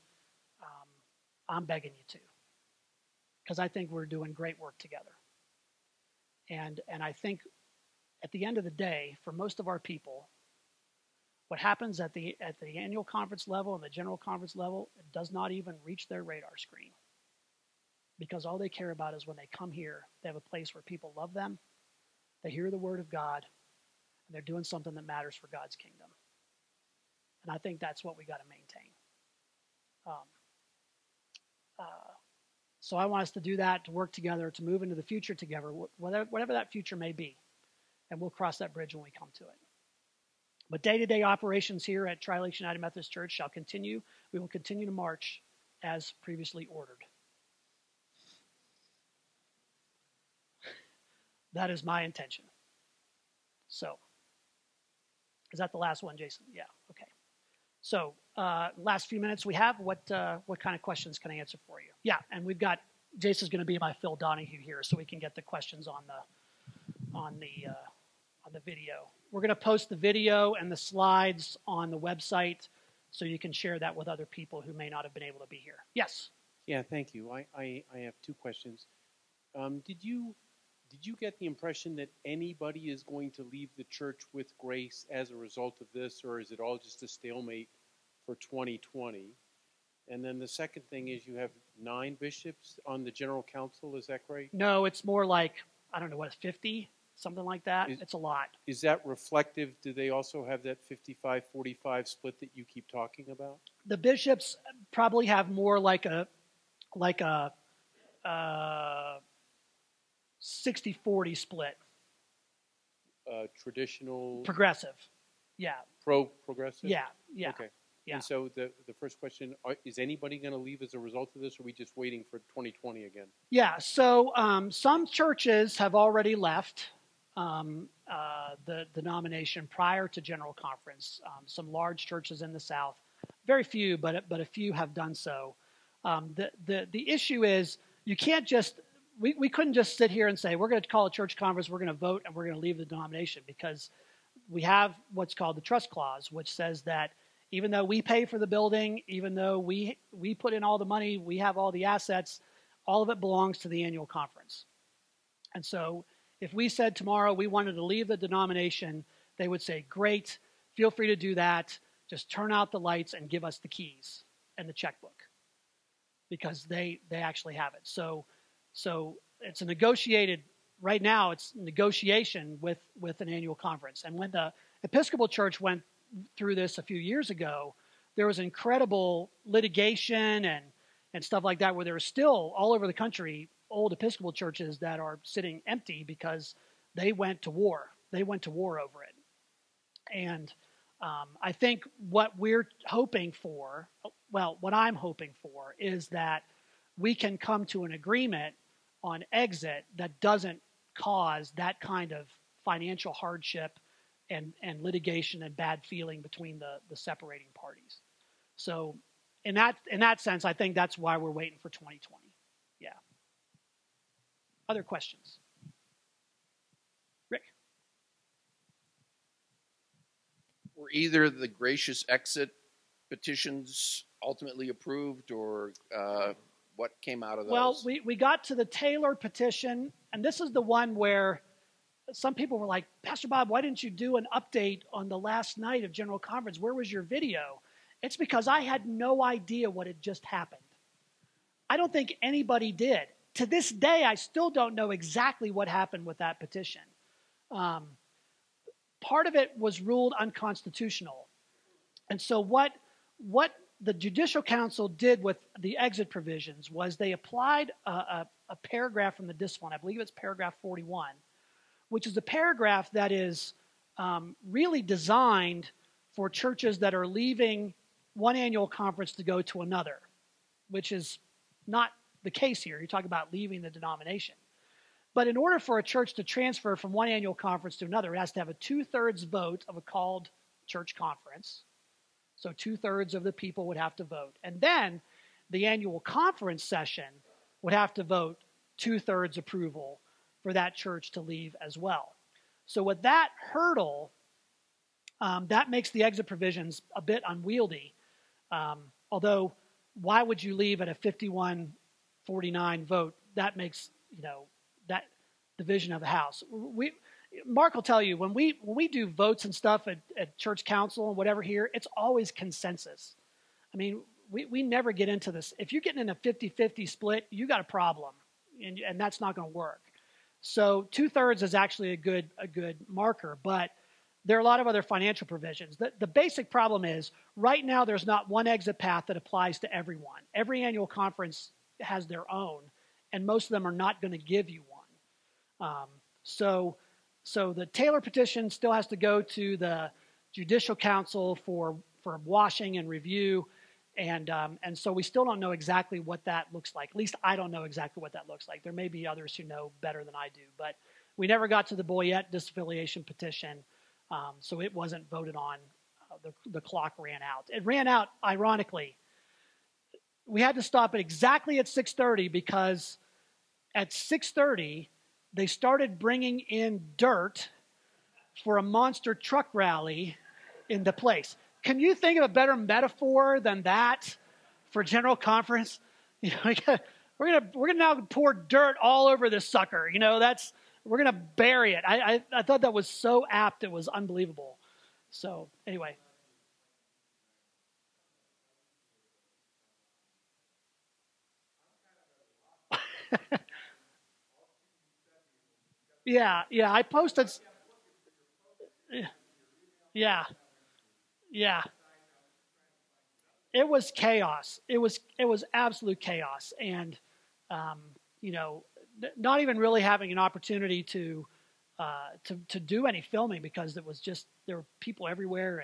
I'm begging you to, because I think we're doing great work together. And I think at the end of the day, for most of our people, what happens at the annual conference level and the general conference level, it does not even reach their radar screen, because all they care about is when they come here, they have a place where people love them, they hear the word of God, and they're doing something that matters for God's kingdom. And I think that's what we got to maintain. So I want us to do that, to work together, to move into the future together, whatever that future may be. And we'll cross that bridge when we come to it. But day-to-day operations here at Tri-Lakes United Methodist Church shall continue. We will continue to march as previously ordered. That is my intention. So, is that the last one, Jason? Yeah, okay. So, last few minutes we have, what kind of questions can I answer for you? Yeah, and we've got, Jason's going to be my Phil Donahue here, so we can get the questions on the video. We're going to post the video and the slides on the website, so you can share that with other people who may not have been able to be here. Yes? Yeah, thank you. I have two questions. Did you get the impression that anybody is going to leave the church with grace as a result of this, or is it all just a stalemate for 2020? And then the second thing is, you have 9 bishops on the General Council, is that correct? No, it's more like, I don't know, 50? something like that. It's a lot. Is that reflective? Do they also have that 55-45 split that you keep talking about? The bishops probably have more like a 60-40 split. Traditional Progressive. Yeah. Progressive? Yeah. Yeah. Okay. Yeah. And so the first question, is anybody going to leave as a result of this, or are we just waiting for 2020 again? Yeah, so some churches have already left the denomination prior to General Conference. Some large churches in the South, very few, but a few have done so. The issue is you can't just we couldn't just sit here and say we're going to call a church conference, we're going to vote, and we're going to leave the denomination, because we have what's called the trust clause, which says that even though we pay for the building, even though we put in all the money, we have all the assets, all of it belongs to the annual conference. And so if we said tomorrow we wanted to leave the denomination, they would say, great, feel free to do that. Just turn out the lights and give us the keys and the checkbook, because they actually have it. So it's a negotiated, right now it's negotiation with an annual conference. And when the Episcopal Church went through this a few years ago, there was incredible litigation and stuff like that, where there are still all over the country old Episcopal churches that are sitting empty because they went to war. They went to war over it. And I think what we're hoping for, well, what I'm hoping for is that we can come to an agreement on exit that doesn't cause that kind of financial hardship and litigation and bad feeling between the separating parties. So in that sense, I think that's why we're waiting for 2020. Yeah. Other questions? Rick? Were either the gracious exit petitions ultimately approved, or what came out of those? Well, we got to the Taylor petition, and this is the one where some people were like, Pastor Bob, why didn't you do an update on the last night of General Conference? Where was your video? It's because I had no idea what had just happened. I don't think anybody did. To this day, I still don't know exactly what happened with that petition. Part of it was ruled unconstitutional. And so what the Judicial Council did with the exit provisions was they applied a paragraph from the discipline. I believe it's paragraph 41, which is a paragraph that is really designed for churches that are leaving one annual conference to go to another, which is not the case here. You're talking about leaving the denomination. But in order for a church to transfer from one annual conference to another, it has to have a 2/3 vote of a called church conference. So 2/3 of the people would have to vote. And then the annual conference session would have to vote 2/3 approval for that church to leave as well. So with that hurdle, that makes the exit provisions a bit unwieldy. Although, why would you leave at a 51-49 vote? That makes, that division of the House. Mark will tell you, when we do votes and stuff at church council and whatever here, it's always consensus. I mean, we never get into this. If you're getting in a 50-50 split, you got a problem, and that's not going to work. So 2/3 is actually a good marker, but there are a lot of other financial provisions. The basic problem is, right now there's not one exit path that applies to everyone. Every annual conference has their own, and most of them are not going to give you one. So the Taylor petition still has to go to the Judicial Council for washing and review, and so we still don't know exactly what that looks like. At least I don't know exactly what that looks like. There may be others who know better than I do, but we never got to the Boyette disaffiliation petition, so it wasn't voted on. The clock ran out. It ran out, ironically. We had to stop it exactly at 6:30 because at 6:30, they started bringing in dirt for a monster truck rally into place. Can you think of a better metaphor than that for General Conference? We're gonna now pour dirt all over this sucker. We're gonna bury it. I thought that was so apt. It was unbelievable. So anyway. Yeah, I posted. Yeah, yeah. It was chaos. It was absolute chaos, and um, you know, not even really having an opportunity to do any filming because it was just there were people everywhere,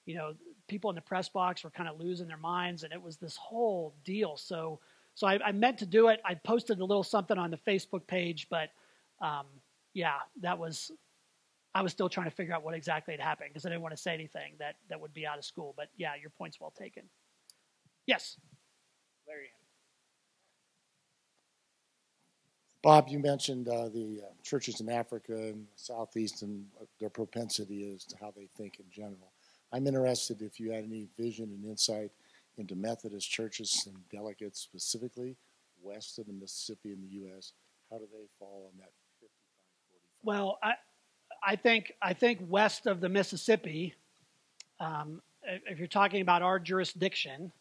and people in the press box were kind of losing their minds, and it was this whole deal. So I meant to do it. I posted a little something on the Facebook page, but yeah, I was still trying to figure out what exactly had happened because I didn't want to say anything that would be out of school. But yeah, your point's well taken. Yes. Larry. Bob, you mentioned the churches in Africa and Southeast and what their propensity is to how they think in general. I'm interested if you had any vision and insight into Methodist churches and delegates specifically west of the Mississippi in the U.S. How do they fall on that 55-45? Well, I think west of the Mississippi, if you're talking about our jurisdiction,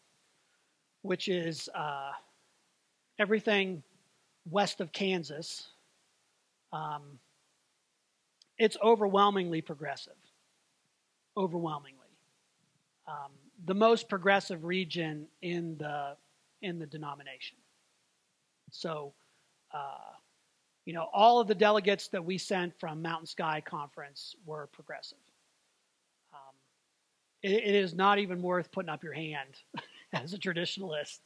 which is everything west of Kansas, it's overwhelmingly progressive. Overwhelmingly, the most progressive region in the denomination. So, all of the delegates that we sent from Mountain Sky Conference were progressive. It is not even worth putting up your hand as a traditionalist.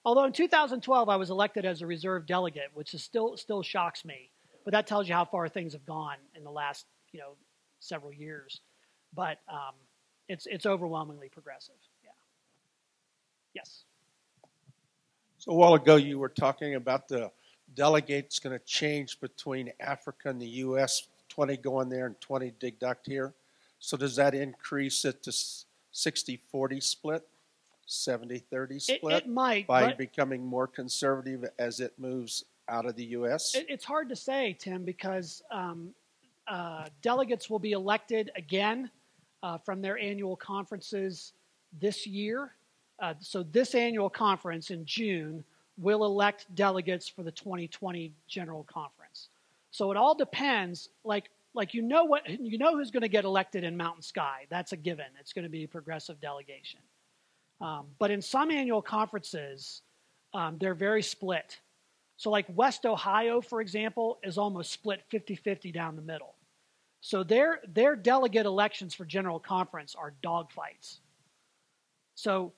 Although in 2012 I was elected as a reserve delegate, which is still shocks me. But that tells you how far things have gone in the last several years. But it's overwhelmingly progressive. Yeah. Yes. So a while ago you were talking about the delegates going to change between Africa and the U.S., 20 going there and 20 deduct here. So does that increase it to 60-40 split, 70-30 split? It might. By becoming more conservative as it moves out of the U.S.? It's hard to say, Tim, because delegates will be elected again from their annual conferences this year. So this annual conference in June will elect delegates for the 2020 General Conference. So it all depends, like who's going to get elected in Mountain Sky. That's a given. It's going to be a progressive delegation. But in some annual conferences, they're very split. So like West Ohio, for example, is almost split 50-50 down the middle. So their delegate elections for General Conference are dogfights. So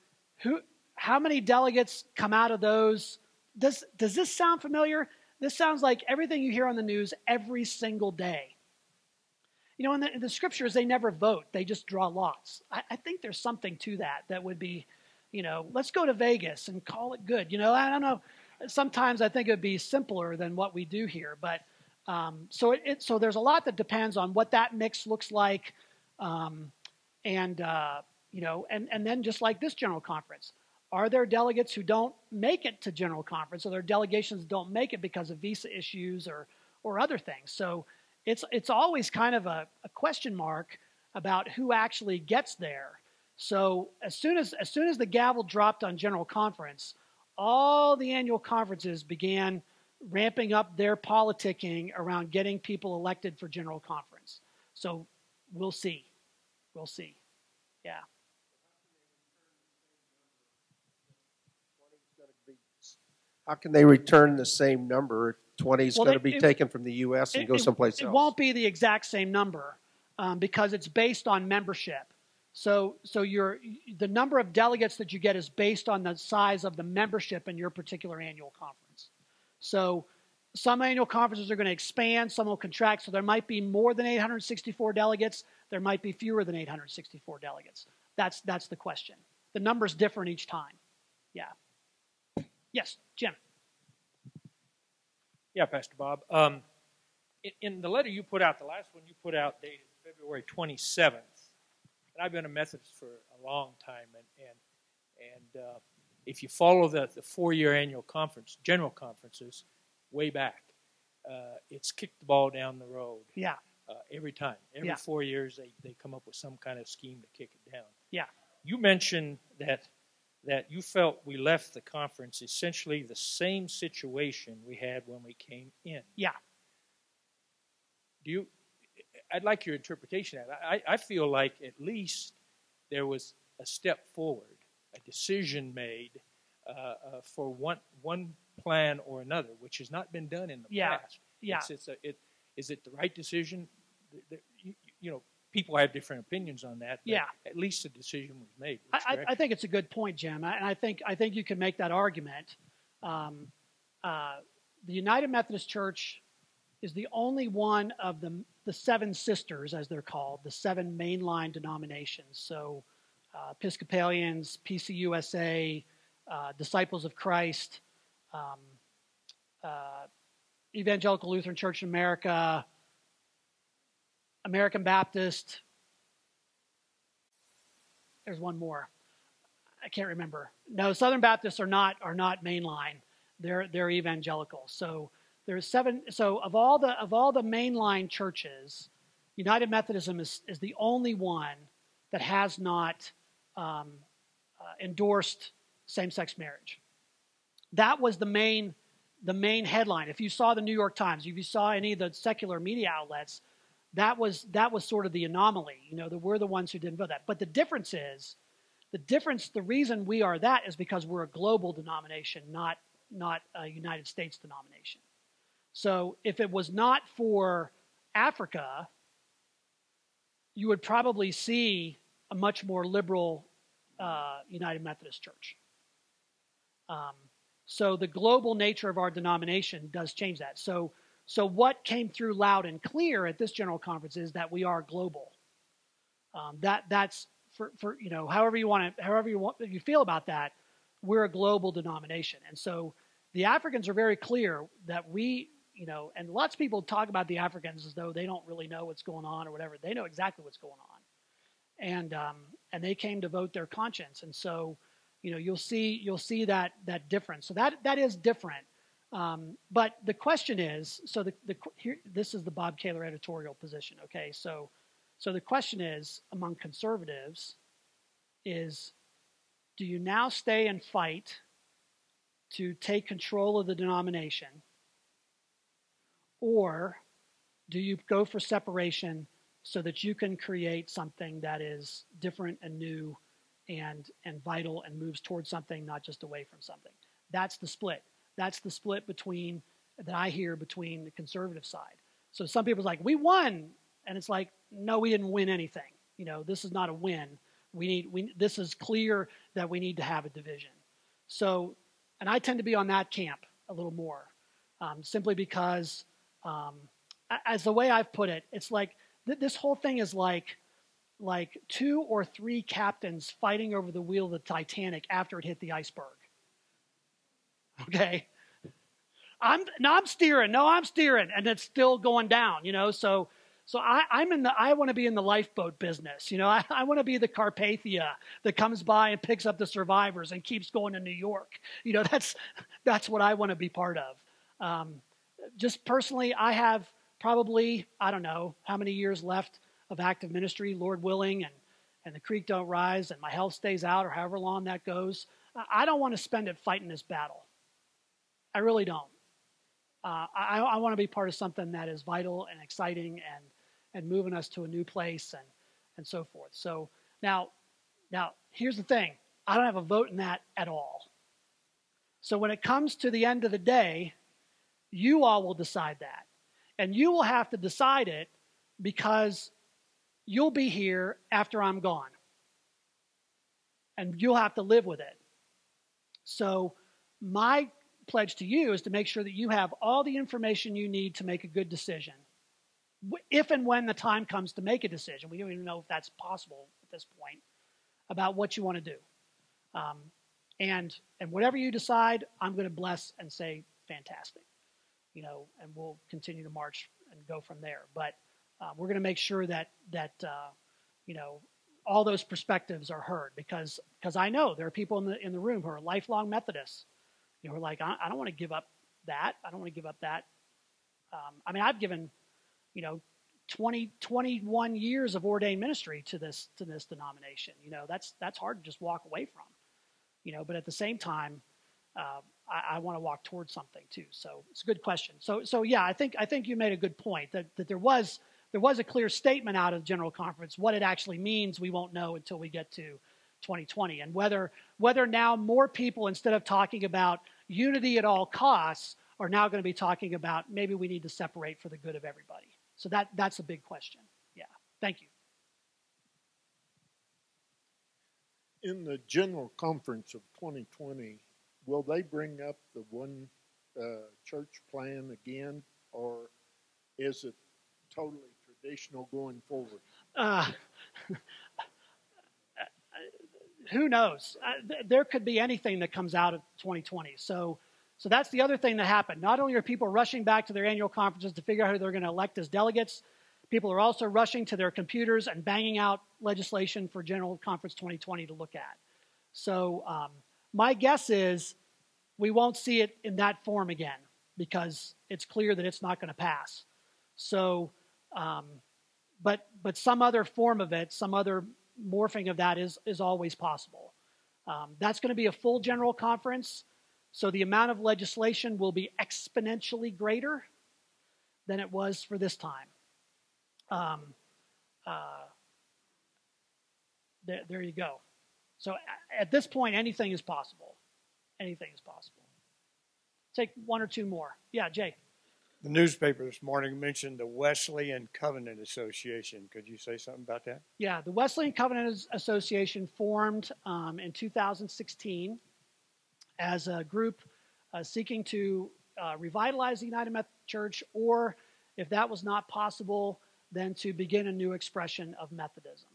how many delegates come out of those? Does this sound familiar? This sounds like everything you hear on the news every single day. In the scriptures, they never vote. They just draw lots. I think there's something to that would be, let's go to Vegas and call it good. I don't know. Sometimes I think it would be simpler than what we do here. But so there's a lot that depends on what that mix looks like. And then just like this General Conference, are there delegates who don't make it to General Conference? Are there delegations that don't make it because of visa issues or other things? So it's always kind of a question mark about who actually gets there. So as soon as the gavel dropped on General Conference, all the annual conferences began ramping up their politicking around getting people elected for General Conference. So we'll see. We'll see. Yeah. How can they return the same number if 20 is going to be taken from the U.S. and go someplace else? It won't be the exact same number because it's based on membership. So the number of delegates that you get is based on the size of the membership in your particular annual conference. So some annual conferences are going to expand, some will contract. So there might be more than 864 delegates. There might be fewer than 864 delegates. That's the question. The number's different each time. Yeah. Yes, Jim. Yeah, Pastor Bob. In the letter you put out, the last one you put out dated February 27th, and I've been a Methodist for a long time, and if you follow the 4-year annual conference, general conferences, way back, it's kicked the ball down the road. Yeah. Every time. Every 4 years, they come up with some kind of scheme to kick it down. Yeah. You mentioned that you felt we left the conference essentially the same situation we had when we came in. Yeah. I'd like your interpretation of that. I feel like at least there was a step forward, a decision made for one plan or another, which has not been done in the past. Yeah. Is it the right decision? People have different opinions on that. But at least a decision was made. I think it's a good point, Jim, and I think you can make that argument. The United Methodist Church is the only one of the seven sisters, as they're called, the seven mainline denominations. So Episcopalians, PCUSA, Disciples of Christ, Evangelical Lutheran Church in America, American Baptist. There's one more. I can't remember. No, Southern Baptists are not mainline. They're evangelical. So there's seven. So of all the mainline churches, United Methodism is the only one that has not endorsed same-sex marriage. That was the main headline. If you saw the New York Times, if you saw any of the secular media outlets, that was sort of the anomaly. That we're the ones who didn't vote that. But the reason we are that is because we're a global denomination, not a United States denomination. So if it was not for Africa, you would probably see a much more liberal United Methodist Church. So the global nature of our denomination does change that. So what came through loud and clear at this General Conference is that we are global. That's for however you feel about that, we're a global denomination. And so the Africans are very clear that we, and lots of people talk about the Africans as though they don't really know what's going on or whatever. They know exactly what's going on. And they came to vote their conscience. And so, you'll see that difference. So that is different. But the question is, this is the Bob Kaler editorial position. Okay, so the question is, among conservatives, is do you now stay and fight to take control of the denomination, or do you go for separation so that you can create something that is different and new and vital and moves towards something, not just away from something? That's the split. That's the split that I hear between the conservative side. So some people are like, we won. And it's like, no, we didn't win anything. This is not a win. This is clear that we need to have a division. So, and I tend to be on that camp a little more, simply because, as the way I've put it, it's like this whole thing is like 2 or 3 captains fighting over the wheel of the Titanic after it hit the iceberg. Okay, I'm steering, and it's still going down. So I want to be in the lifeboat business. I want to be the Carpathia that comes by and picks up the survivors and keeps going to New York. That's what I want to be part of. Just personally, I have probably, I don't know how many years left of active ministry, Lord willing, and the creek don't rise and my health stays out, or however long that goes. I don't want to spend it fighting this battle. I really don't. I want to be part of something that is vital and exciting and moving us to a new place and so forth. So now here's the thing. I don't have a vote in that at all. So when it comes to the end of the day, you all will decide that. And you will have to decide it because you'll be here after I'm gone. And you'll have to live with it. So my pledge to you is to make sure that you have all the information you need to make a good decision. If and when the time comes to make a decision, we don't even know if that's possible at this point, about what you want to do. And whatever you decide, I'm going to bless and say, fantastic. And we'll continue to march and go from there. But we're going to make sure that all those perspectives are heard, because I know there are people in the room who are lifelong Methodists, who are like, I don't want to give up that. I don't want to give up that. I've given 21 years of ordained ministry to this denomination. That's hard to just walk away from. But at the same time, I want to walk towards something too. So it's a good question. So yeah, I think you made a good point that there was a clear statement out of the General Conference. What it actually means, we won't know until we get to 2020, and whether now more people, instead of talking about unity at all costs, are now going to be talking about maybe we need to separate for the good of everybody. So that's a big question. Yeah, thank you. In the General Conference of 2020, will they bring up the one church plan again, or is it totally traditional going forward? Who knows? There could be anything that comes out of 2020. So that's the other thing that happened. Not only are people rushing back to their annual conferences to figure out who they're going to elect as delegates, people are also rushing to their computers and banging out legislation for General Conference 2020 to look at. So my guess is we won't see it in that form again because it's clear that it's not going to pass. So, but some other form of it, some other morphing of that is always possible. That's going to be a full General Conference, so the amount of legislation will be exponentially greater than it was for this time. There you go. So at this point, anything is possible. Anything is possible. Take one or two more. Yeah, Jay. The newspaper this morning mentioned the Wesleyan Covenant Association. Could you say something about that? Yeah, the Wesleyan Covenant Association formed in 2016 as a group seeking to revitalize the United Methodist Church, or if that was not possible, then to begin a new expression of Methodism.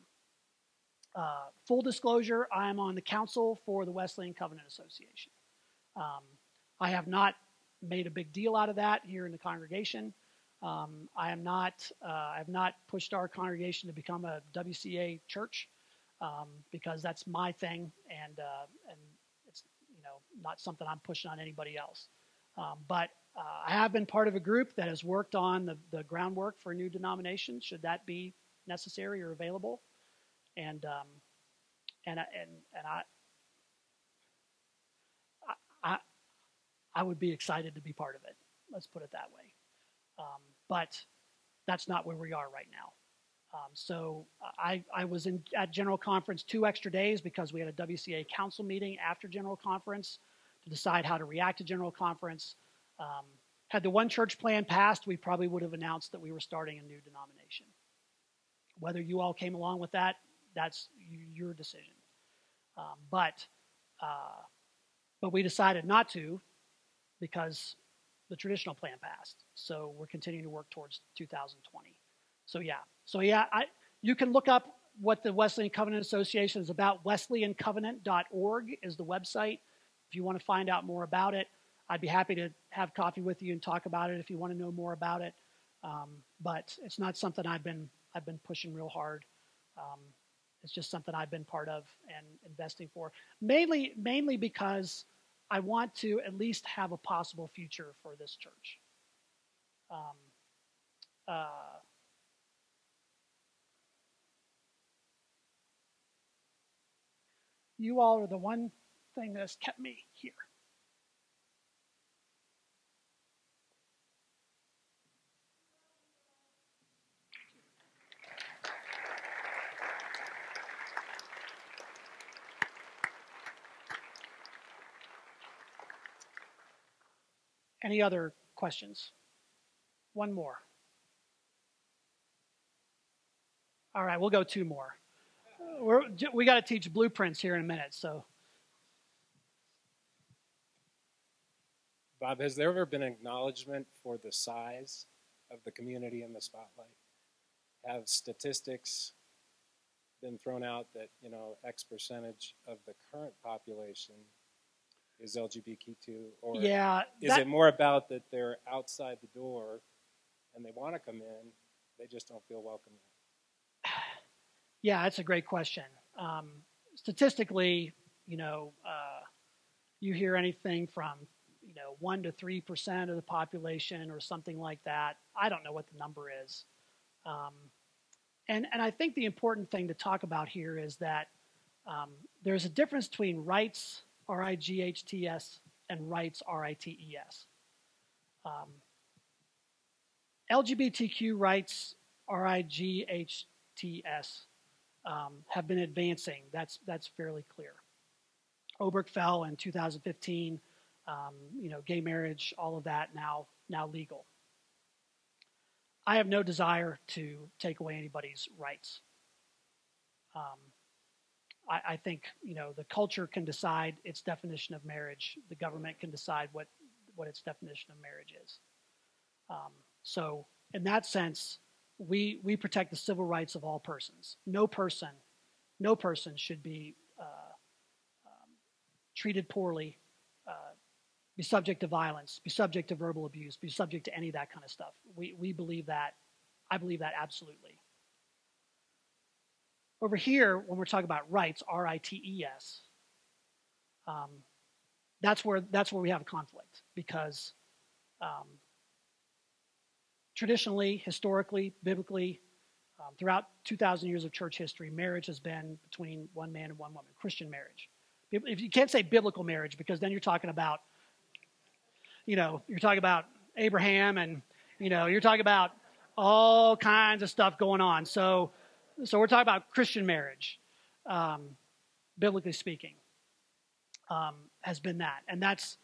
Full disclosure, I am on the council for the Wesleyan Covenant Association. I have not made a big deal out of that here in the congregation. I have not pushed our congregation to become a WCA church because that's my thing, and it's not something I'm pushing on anybody else. But I have been part of a group that has worked on the groundwork for a new denomination, should that be necessary or available, and I would be excited to be part of it. Let's put it that way. But that's not where we are right now. So I was at General Conference 2 extra days because we had a WCA council meeting after General Conference to decide how to react to General Conference. Had the one church plan passed, we probably would have announced that we were starting a new denomination. Whether you all came along with that, that's your decision. But we decided not to because the traditional plan passed. So we're continuing to work towards 2020. So yeah, you can look up what the Wesleyan Covenant Association is about. WesleyanCovenant.org is the website. If you want to find out more about it, I'd be happy to have coffee with you and talk about it if you want to know more about it. But it's not something I've been pushing real hard. It's just something I've been part of and investing for, mainly because I want to at least have a possible future for this church. You all are the one thing that has kept me here. Any other questions? One more. All right, we'll go two more. We got to teach blueprints here in a minute, so. Bob, has there ever been acknowledgement for the size of the community in the spotlight? Have statistics been thrown out that, X percentage of the current population is LGBTQ, or is it more about that they're outside the door and they want to come in, they just don't feel welcome yet? Yeah, that's a great question. Statistically, you hear anything from 1 to 3% of the population or something like that. I don't know what the number is, and I think the important thing to talk about here is that there's a difference between rights, RIGHTS, and rights, R-I-T-E-S. LGBTQ rights, R-I-G-H-T-S, have been advancing. That's fairly clear. Obergefell in 2015, gay marriage, all of that now legal. I have no desire to take away anybody's rights. I think, the culture can decide its definition of marriage. The government can decide what its definition of marriage is. So in that sense, we protect the civil rights of all persons. No person should be treated poorly, be subject to violence, be subject to verbal abuse, be subject to any of that kind of stuff. We believe that. I believe that absolutely. Over here, when we're talking about rights, R-I-T-E-S, that's where we have a conflict, because traditionally, historically, biblically, throughout 2,000 years of church history, marriage has been between one man and one woman, Christian marriage. If you can't say biblical marriage, because then you're talking about, Abraham, and, you're talking about all kinds of stuff going on. So we're talking about Christian marriage, biblically speaking, has been that. And that's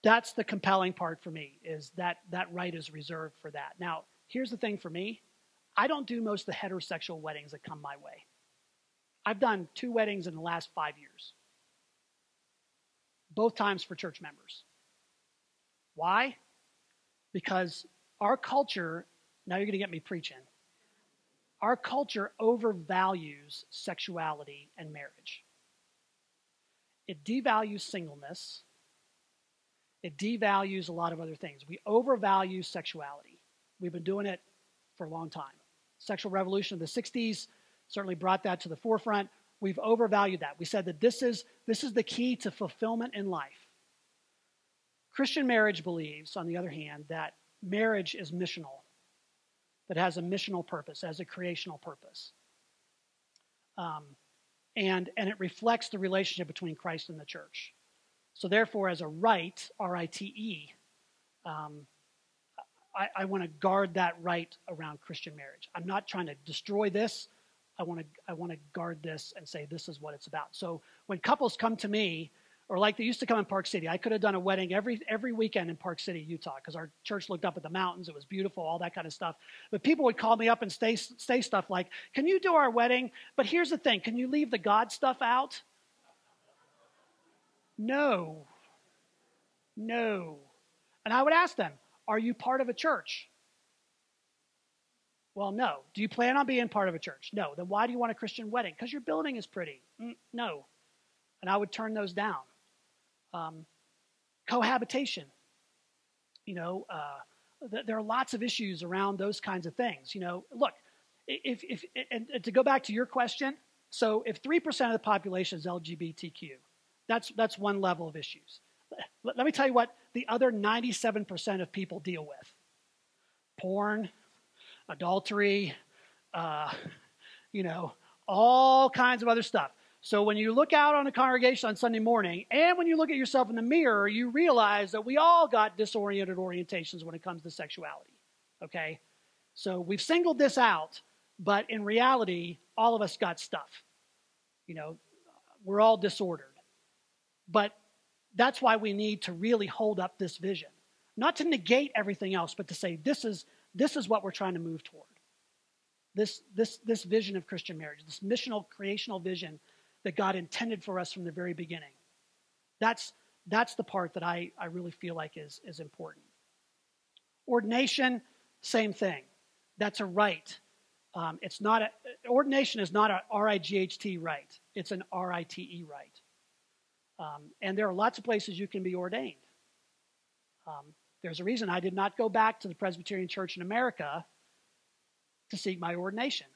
the compelling part for me, is that right is reserved for that. Now, here's the thing for me. I don't do most of the heterosexual weddings that come my way. I've done 2 weddings in the last 5 years, both times for church members. Why? Because our culture, now you're going to get me preaching, our culture overvalues sexuality and marriage. It devalues singleness. It devalues a lot of other things. We overvalue sexuality. We've been doing it for a long time. Sexual revolution of the 60s certainly brought that to the forefront. We've overvalued that. We said that this is the key to fulfillment in life. Christian marriage believes, on the other hand, that marriage is missional, that has a missional purpose, has a creational purpose. And it reflects the relationship between Christ and the church. So therefore, as a right, R-I-T-E, I want to guard that right around Christian marriage. I'm not trying to destroy this. I want to guard this and say this is what it's about. So when couples come to me, or like they used to come in Park City, I could have done a wedding every weekend in Park City, Utah, because our church looked up at the mountains. It was beautiful, all that kind of stuff. But people would call me up and say stuff like, "Can you do our wedding? But here's the thing, can you leave the God stuff out?" No. And I would ask them, "Are you part of a church?" Well, no. Do you plan on being part of a church? No. Then why do you want a Christian wedding? Because your building is pretty. No. And I would turn those down. Cohabitation. There are lots of issues around those kinds of things. Look, if to go back to your question, so if 3% of the population is LGBTQ, that's one level of issues. Let me tell you what the other 97% of people deal with. Porn, adultery, all kinds of other stuff. So when you look out on a congregation on Sunday morning, and when you look at yourself in the mirror, you realize that we all got disoriented orientations when it comes to sexuality, okay? So we've singled this out, but in reality, all of us got stuff. We're all disordered. But that's why we need to really hold up this vision. Not to negate everything else, but to say this is what we're trying to move toward. This vision of Christian marriage, this missional, creational vision that God intended for us from the very beginning. That's the part that I really feel like is important. Ordination, same thing. That's a right. Ordination is not a R-I-G-H-T right. It's an R-I-T-E right. And there are lots of places you can be ordained. There's a reason I did not go back to the Presbyterian Church in America to seek my ordination.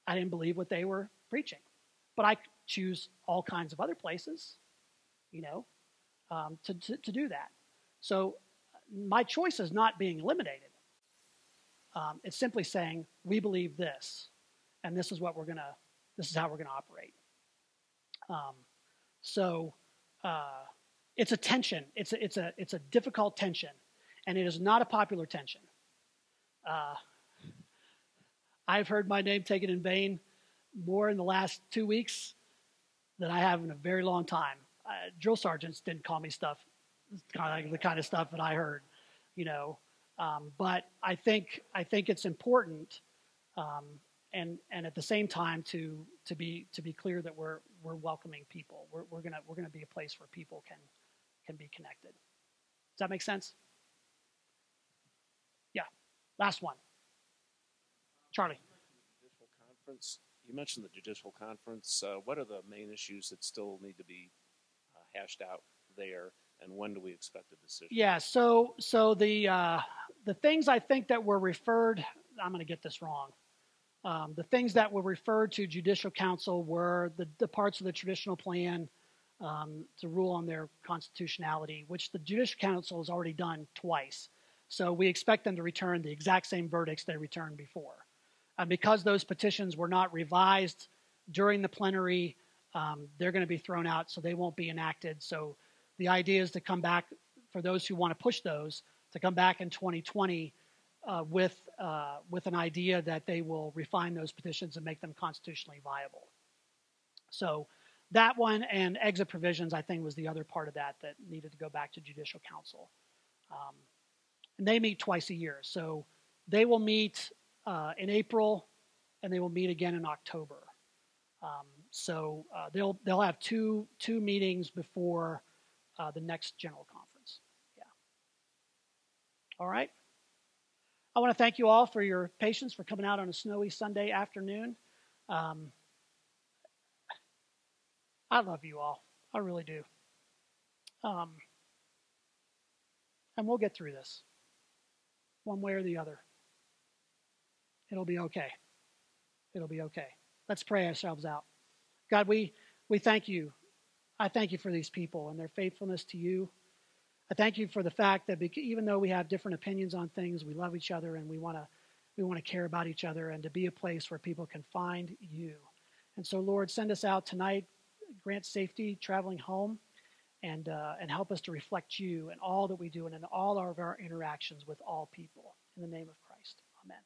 I didn't believe what they were preaching. But I choose all kinds of other places, to do that. So my choice is not being eliminated. It's simply saying, we believe this, and this is how we're going to operate. it's a tension. It's a difficult tension, and it is not a popular tension. I've heard my name taken in vain more in the last 2 weeks than I have in a very long time. Drill sergeants didn't call me stuff, kind of like the kind of stuff that I heard, you know. But I think it's important, and at the same time to be clear that we're welcoming people. We're gonna be a place where people can be connected. Does that make sense? Yeah. Last one. Charlie. You mentioned the judicial conference. What are the main issues that still need to be hashed out there, and when do we expect a decision? Yeah, so the things I think that were referred, I'm going to get this wrong. The things that were referred to Judicial Council were the parts of the traditional plan to rule on their constitutionality, which the Judicial Council has already done twice. So we expect them to return the exact same verdicts they returned before. Because those petitions were not revised during the plenary, they're going to be thrown out, so they won't be enacted. So the idea is to come back, for those who want to push those, to come back in 2020 with an idea that they will refine those petitions and make them constitutionally viable. So that one and exit provisions, I think, was the other part of that needed to go back to Judicial Council. And they meet twice a year. So they will meet in April, and they will meet again in October. So they'll have two meetings before the next General Conference. Yeah. All right. I want to thank you all for your patience, for coming out on a snowy Sunday afternoon. I love you all. I really do. And we'll get through this, one way or the other. It'll be okay. It'll be okay. Let's pray ourselves out. God, we thank you. I thank you for these people and their faithfulness to you. I thank you for the fact that even though we have different opinions on things, we love each other and we want to care about each other and to be a place where people can find you. And so, Lord, send us out tonight, grant safety traveling home, and help us to reflect you in all that we do and in all of our interactions with all people. In the name of Christ, amen.